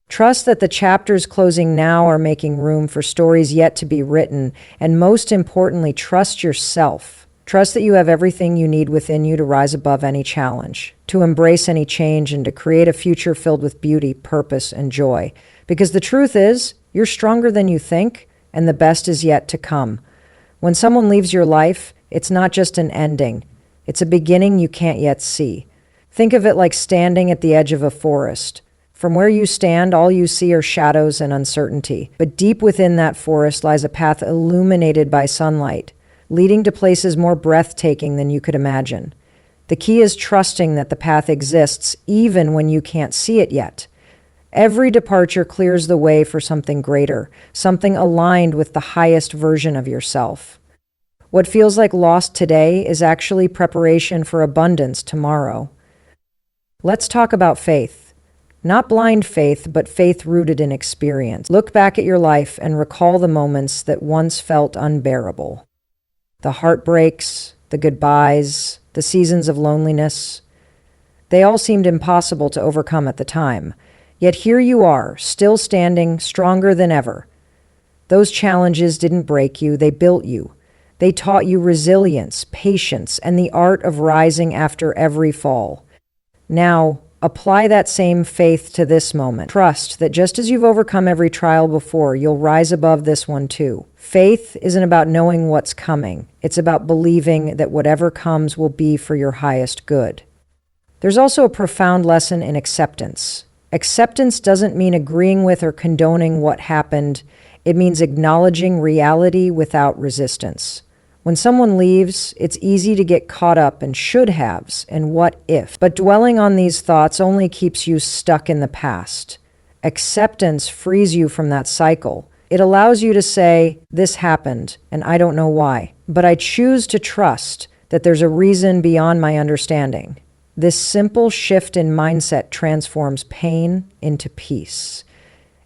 Trust that the chapters closing now are making room for stories yet to be written, and most importantly, trust yourself. Trust that you have everything you need within you to rise above any challenge, to embrace any change, and to create a future filled with beauty, purpose, and joy. Because the truth is, you're stronger than you think, and the best is yet to come. When someone leaves your life, it's not just an ending. It's a beginning you can't yet see. Think of it like standing at the edge of a forest. From where you stand, all you see are shadows and uncertainty. But deep within that forest lies a path illuminated by sunlight, leading to places more breathtaking than you could imagine. The key is trusting that the path exists even when you can't see it yet. Every departure clears the way for something greater, something aligned with the highest version of yourself. What feels like loss today is actually preparation for abundance tomorrow. Let's talk about faith. Not blind faith, but faith rooted in experience. Look back at your life and recall the moments that once felt unbearable. The heartbreaks, the goodbyes, the seasons of loneliness. They all seemed impossible to overcome at the time. Yet here you are, still standing, stronger than ever. Those challenges didn't break you, they built you. They taught you resilience, patience, and the art of rising after every fall. Now, Apply that same faith to this moment. Trust that just as you've overcome every trial before, you'll rise above this one too. Faith isn't about knowing what's coming. It's about believing that whatever comes will be for your highest good. There's also a profound lesson in acceptance. Acceptance doesn't mean agreeing with or condoning what happened. It means acknowledging reality without resistance. When someone leaves, it's easy to get caught up in should-haves and what if. But dwelling on these thoughts only keeps you stuck in the past. Acceptance frees you from that cycle. It allows you to say, this happened, and I don't know why. But I choose to trust that there's a reason beyond my understanding. This simple shift in mindset transforms pain into peace.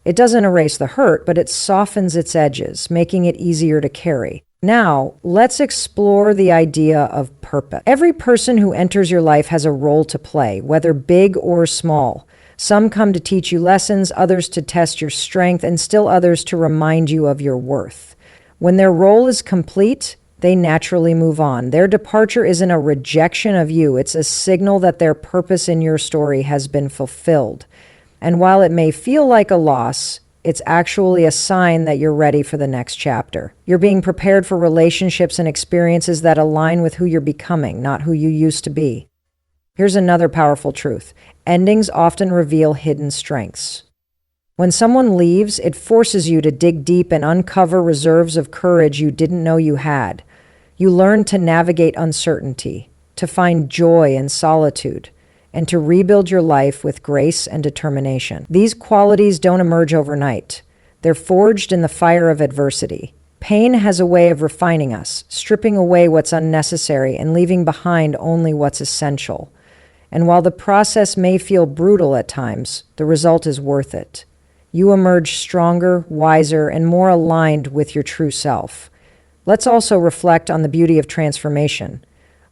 It doesn't erase the hurt, but it softens its edges, making it easier to carry. Now, let's explore the idea of purpose. Every person who enters your life has a role to play, whether big or small. Some come to teach you lessons, others to test your strength, and still others to remind you of your worth. When their role is complete, they naturally move on. Their departure isn't a rejection of you, it's a signal that their purpose in your story has been fulfilled. And while it may feel like a loss, it's actually a sign that you're ready for the next chapter. You're being prepared for relationships and experiences that align with who you're becoming, not who you used to be. Here's another powerful truth. Endings often reveal hidden strengths. When someone leaves, it forces you to dig deep and uncover reserves of courage you didn't know you had. You learn to navigate uncertainty, to find joy in solitude, and to rebuild your life with grace and determination. These qualities don't emerge overnight. They're forged in the fire of adversity. Pain has a way of refining us, stripping away what's unnecessary and leaving behind only what's essential. And while the process may feel brutal at times, the result is worth it. You emerge stronger, wiser, and more aligned with your true self. Let's also reflect on the beauty of transformation.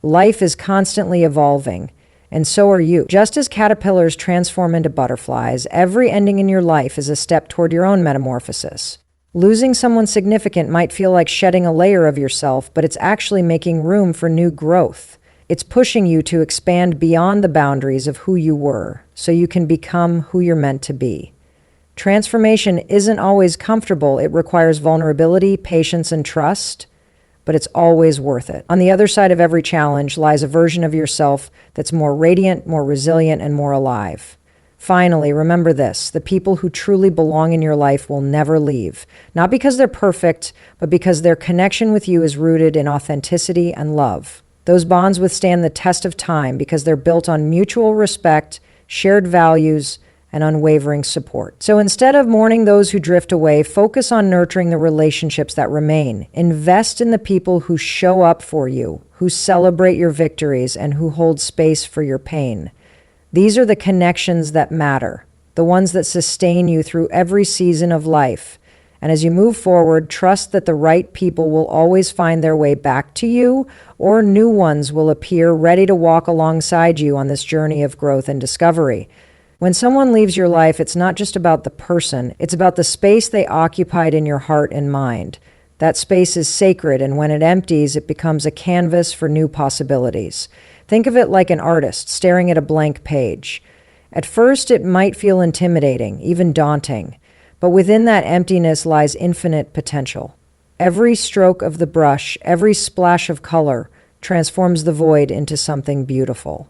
Life is constantly evolving, and so are you. Just as caterpillars transform into butterflies, every ending in your life is a step toward your own metamorphosis. Losing someone significant might feel like shedding a layer of yourself, but it's actually making room for new growth. It's pushing you to expand beyond the boundaries of who you were, so you can become who you're meant to be. Transformation isn't always comfortable. It requires vulnerability, patience, and trust. But it's always worth it. On the other side of every challenge lies a version of yourself that's more radiant, more resilient, and more alive. Finally, remember this: the people who truly belong in your life will never leave. Not because they're perfect, but because their connection with you is rooted in authenticity and love. Those bonds withstand the test of time because they're built on mutual respect, shared values, and unwavering support. So instead of mourning those who drift away, focus on nurturing the relationships that remain. Invest in the people who show up for you, who celebrate your victories, and who hold space for your pain. These are the connections that matter, the ones that sustain you through every season of life. And as you move forward, trust that the right people will always find their way back to you, or new ones will appear ready to walk alongside you on this journey of growth and discovery. When someone leaves your life, it's not just about the person, it's about the space they occupied in your heart and mind. That space is sacred, and when it empties, it becomes a canvas for new possibilities. Think of it like an artist staring at a blank page. At first, it might feel intimidating, even daunting, but within that emptiness lies infinite potential. Every stroke of the brush, every splash of color, transforms the void into something beautiful.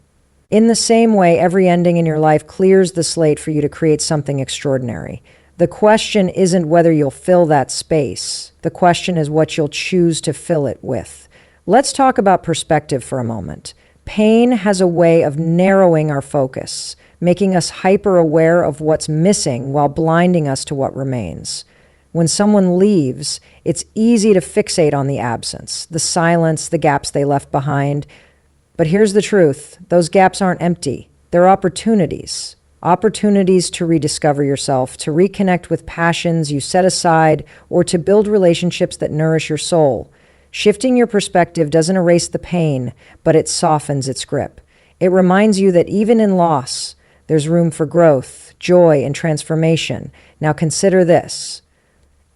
In the same way, every ending in your life clears the slate for you to create something extraordinary. The question isn't whether you'll fill that space. The question is what you'll choose to fill it with. Let's talk about perspective for a moment. Pain has a way of narrowing our focus, making us hyper-aware of what's missing while blinding us to what remains. When someone leaves, it's easy to fixate on the absence, the silence, the gaps they left behind. But here's the truth. Those gaps aren't empty. They're opportunities. Opportunities to rediscover yourself, to reconnect with passions you set aside, or to build relationships that nourish your soul. Shifting your perspective doesn't erase the pain, but it softens its grip. It reminds you that even in loss, there's room for growth, joy, and transformation. Now consider this.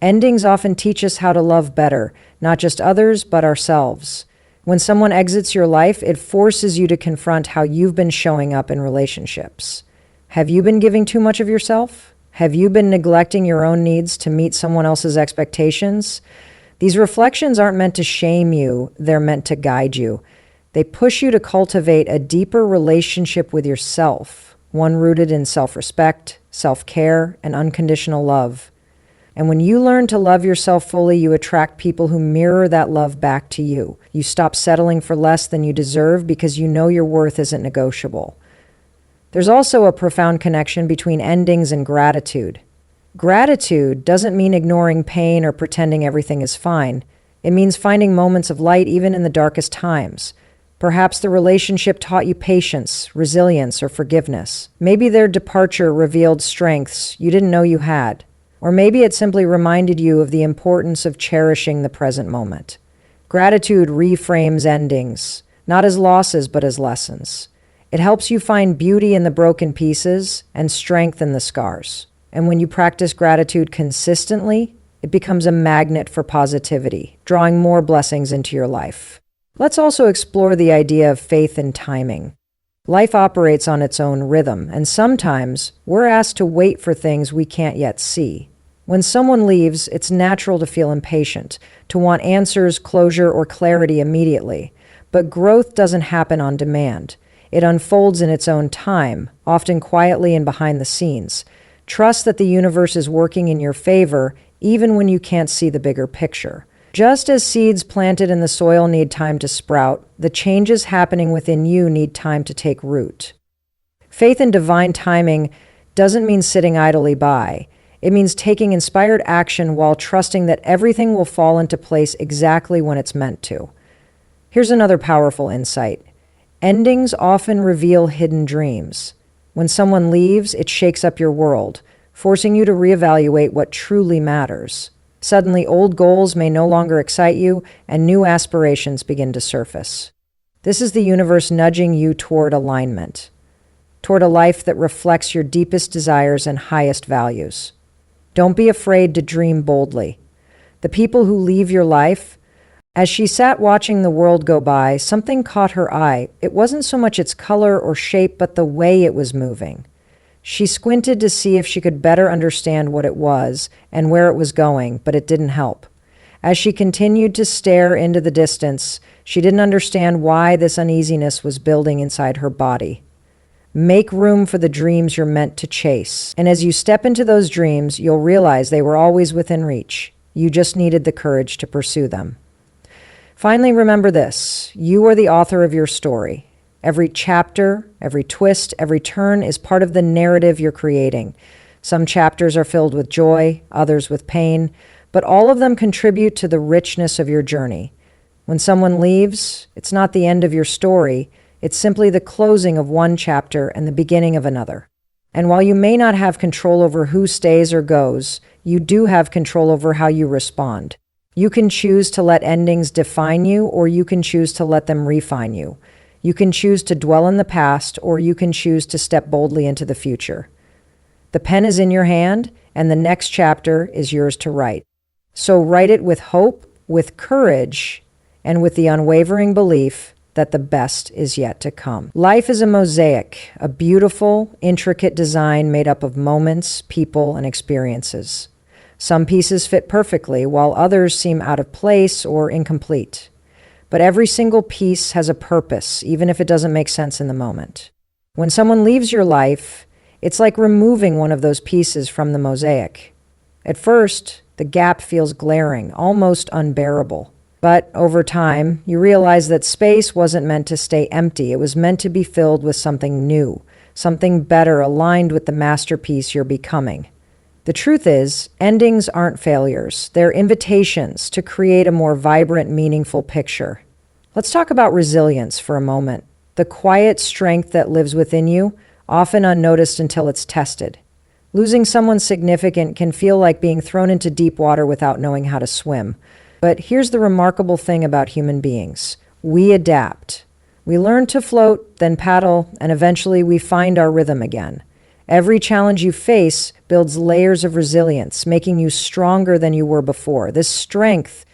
Endings often teach us how to love better, not just others, but ourselves. When someone exits your life, it forces you to confront how you've been showing up in relationships. Have you been giving too much of yourself? Have you been neglecting your own needs to meet someone else's expectations? These reflections aren't meant to shame you, they're meant to guide you. They push you to cultivate a deeper relationship with yourself, one rooted in self-respect, self-care, and unconditional love. And when you learn to love yourself fully, you attract people who mirror that love back to you. You stop settling for less than you deserve because you know your worth isn't negotiable. There's also a profound connection between endings and gratitude. Gratitude doesn't mean ignoring pain or pretending everything is fine. It means finding moments of light even in the darkest times. Perhaps the relationship taught you patience, resilience, or forgiveness. Maybe their departure revealed strengths you didn't know you had. Or maybe it simply reminded you of the importance of cherishing the present moment. Gratitude reframes endings, not as losses, but as lessons. It helps you find beauty in the broken pieces and strength in the scars. And when you practice gratitude consistently, it becomes a magnet for positivity, drawing more blessings into your life. Let's also explore the idea of faith and timing. Life operates on its own rhythm, and sometimes we're asked to wait for things we can't yet see. When someone leaves, it's natural to feel impatient, to want answers, closure, or clarity immediately. But growth doesn't happen on demand. It unfolds in its own time, often quietly and behind the scenes. Trust that the universe is working in your favor, even when you can't see the bigger picture. Just as seeds planted in the soil need time to sprout, the changes happening within you need time to take root. Faith in divine timing doesn't mean sitting idly by. It means taking inspired action while trusting that everything will fall into place exactly when it's meant to. Here's another powerful insight. Endings often reveal hidden dreams. When someone leaves, it shakes up your world, forcing you to reevaluate what truly matters. Suddenly, old goals may no longer excite you, and new aspirations begin to surface. This is the universe nudging you toward alignment, toward a life that reflects your deepest desires and highest values. Don't be afraid to dream boldly. The people who leave your life, as she sat watching the world go by, something caught her eye. It wasn't so much its color or shape, but the way it was moving. She squinted to see if she could better understand what it was and where it was going, but it didn't help. As she continued to stare into the distance, she didn't understand why this uneasiness was building inside her body. Make room for the dreams you're meant to chase. And as you step into those dreams, you'll realize they were always within reach. You just needed the courage to pursue them. Finally, remember this. You are the author of your story. Every chapter, every twist, every turn is part of the narrative you're creating. Some chapters are filled with joy, others with pain, but all of them contribute to the richness of your journey. When someone leaves, it's not the end of your story. It's simply the closing of one chapter and the beginning of another. And while you may not have control over who stays or goes, you do have control over how you respond. You can choose to let endings define you, or you can choose to let them refine you. You can choose to dwell in the past, or you can choose to step boldly into the future. The pen is in your hand, and the next chapter is yours to write. So write it with hope, with courage, and with the unwavering belief that the best is yet to come. Life is a mosaic, a beautiful, intricate design made up of moments, people, and experiences. Some pieces fit perfectly, while others seem out of place or incomplete. But every single piece has a purpose, even if it doesn't make sense in the moment. When someone leaves your life, it's like removing one of those pieces from the mosaic. At first, the gap feels glaring, almost unbearable. But over time, you realize that space wasn't meant to stay empty. It was meant to be filled with something new, something better aligned with the masterpiece you're becoming. The truth is, endings aren't failures. They're invitations to create a more vibrant, meaningful picture. Let's talk about resilience for a moment. The quiet strength that lives within you, often unnoticed until it's tested. Losing someone significant can feel like being thrown into deep water without knowing how to swim. But here's the remarkable thing about human beings. We adapt. We learn to float, then paddle, and eventually we find our rhythm again. Every challenge you face builds layers of resilience, making you stronger than you were before. This strength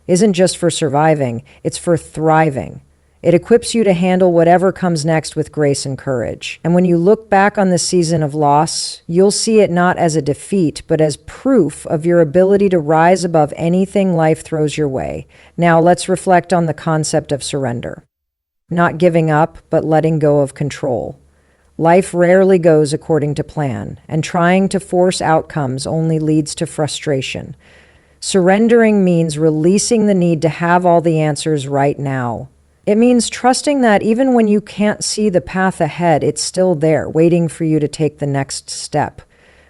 isn't just for surviving, it's for thriving. It equips you to handle whatever comes next with grace and courage. And when you look back on this season of loss, you'll see it not as a defeat, but as proof of your ability to rise above anything life throws your way. Now, let's reflect on the concept of surrender. Not giving up, but letting go of control. Life rarely goes according to plan, and trying to force outcomes only leads to frustration. Surrendering means releasing the need to have all the answers right now. It means trusting that even when you can't see the path ahead, it's still there, waiting for you to take the next step.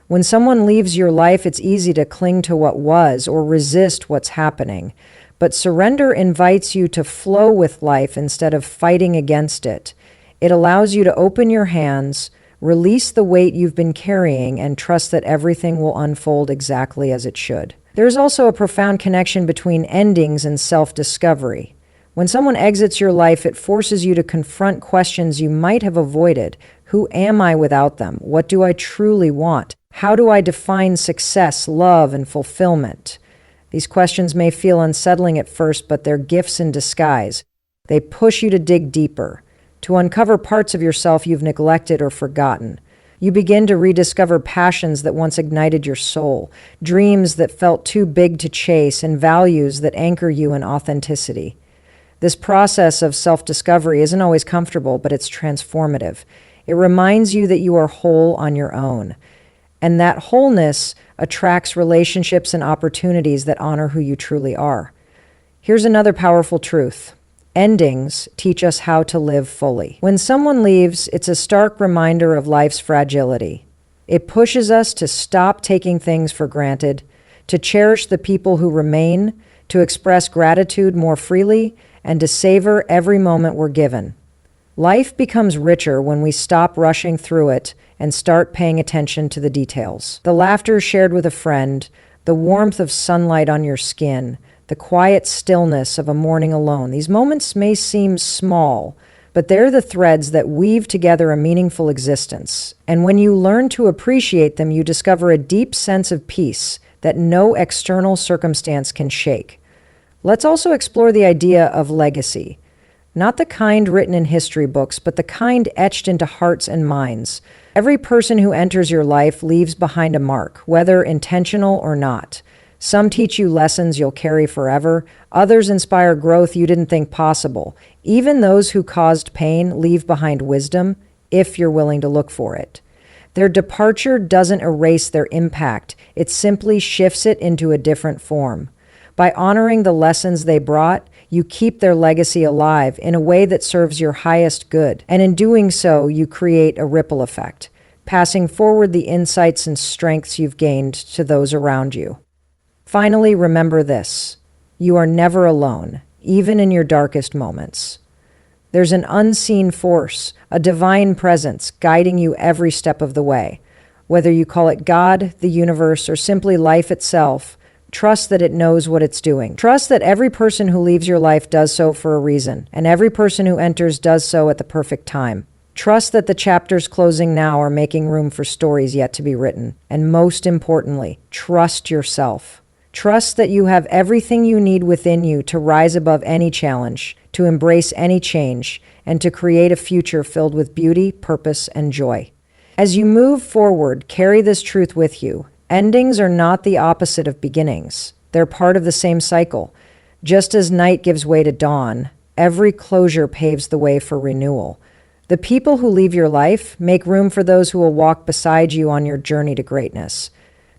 When someone leaves your life, it's easy to cling to what was or resist what's happening. But surrender invites you to flow with life instead of fighting against it. It allows you to open your hands, release the weight you've been carrying, and trust that everything will unfold exactly as it should. There's also a profound connection between endings and self-discovery. When someone exits your life, it forces you to confront questions you might have avoided. Who am I without them? What do I truly want? How do I define success, love, and fulfillment? These questions may feel unsettling at first, but they're gifts in disguise. They push you to dig deeper, to uncover parts of yourself you've neglected or forgotten. You begin to rediscover passions that once ignited your soul, dreams that felt too big to chase, and values that anchor you in authenticity. This process of self-discovery isn't always comfortable, but it's transformative. It reminds you that you are whole on your own. And that wholeness attracts relationships and opportunities that honor who you truly are. Here's another powerful truth. Endings teach us how to live fully. When someone leaves, it's a stark reminder of life's fragility. It pushes us to stop taking things for granted, to cherish the people who remain, to express gratitude more freely, and to savor every moment we're given. Life becomes richer when we stop rushing through it and start paying attention to the details. The laughter shared with a friend, the warmth of sunlight on your skin, the quiet stillness of a morning alone. These moments may seem small, but they're the threads that weave together a meaningful existence. And when you learn to appreciate them, you discover a deep sense of peace that no external circumstance can shake. Let's also explore the idea of legacy. Not the kind written in history books, but the kind etched into hearts and minds. Every person who enters your life leaves behind a mark, whether intentional or not. Some teach you lessons you'll carry forever. Others inspire growth you didn't think possible. Even those who caused pain leave behind wisdom, if you're willing to look for it. Their departure doesn't erase their impact. It simply shifts it into a different form. By honoring the lessons they brought, you keep their legacy alive in a way that serves your highest good. And in doing so, you create a ripple effect, passing forward the insights and strengths you've gained to those around you. Finally, remember this: you are never alone, even in your darkest moments. There's an unseen force, a divine presence guiding you every step of the way. Whether you call it God, the universe, or simply life itself, trust that it knows what it's doing. Trust that every person who leaves your life does so for a reason, and every person who enters does so at the perfect time. Trust that the chapters closing now are making room for stories yet to be written. And most importantly, trust yourself. Trust that you have everything you need within you to rise above any challenge, to embrace any change, and to create a future filled with beauty, purpose, and joy. As you move forward, carry this truth with you. Endings are not the opposite of beginnings. They're part of the same cycle. Just as night gives way to dawn, every closure paves the way for renewal. The people who leave your life make room for those who will walk beside you on your journey to greatness.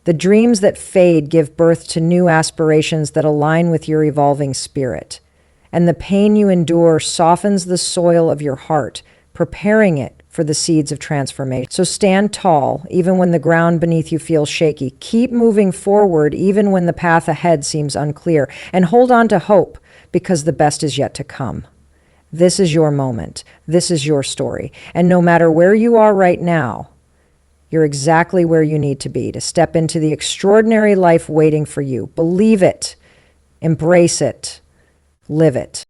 The dreams that fade give birth to new aspirations that align with your evolving spirit. And the pain you endure softens the soil of your heart, preparing it for the seeds of transformation. So stand tall, even when the ground beneath you feels shaky. Keep moving forward, even when the path ahead seems unclear. And hold on to hope, because the best is yet to come. This is your moment. This is your story. And no matter where you are right now, you're exactly where you need to be to step into the extraordinary life waiting for you. Believe it. Embrace it. Live it.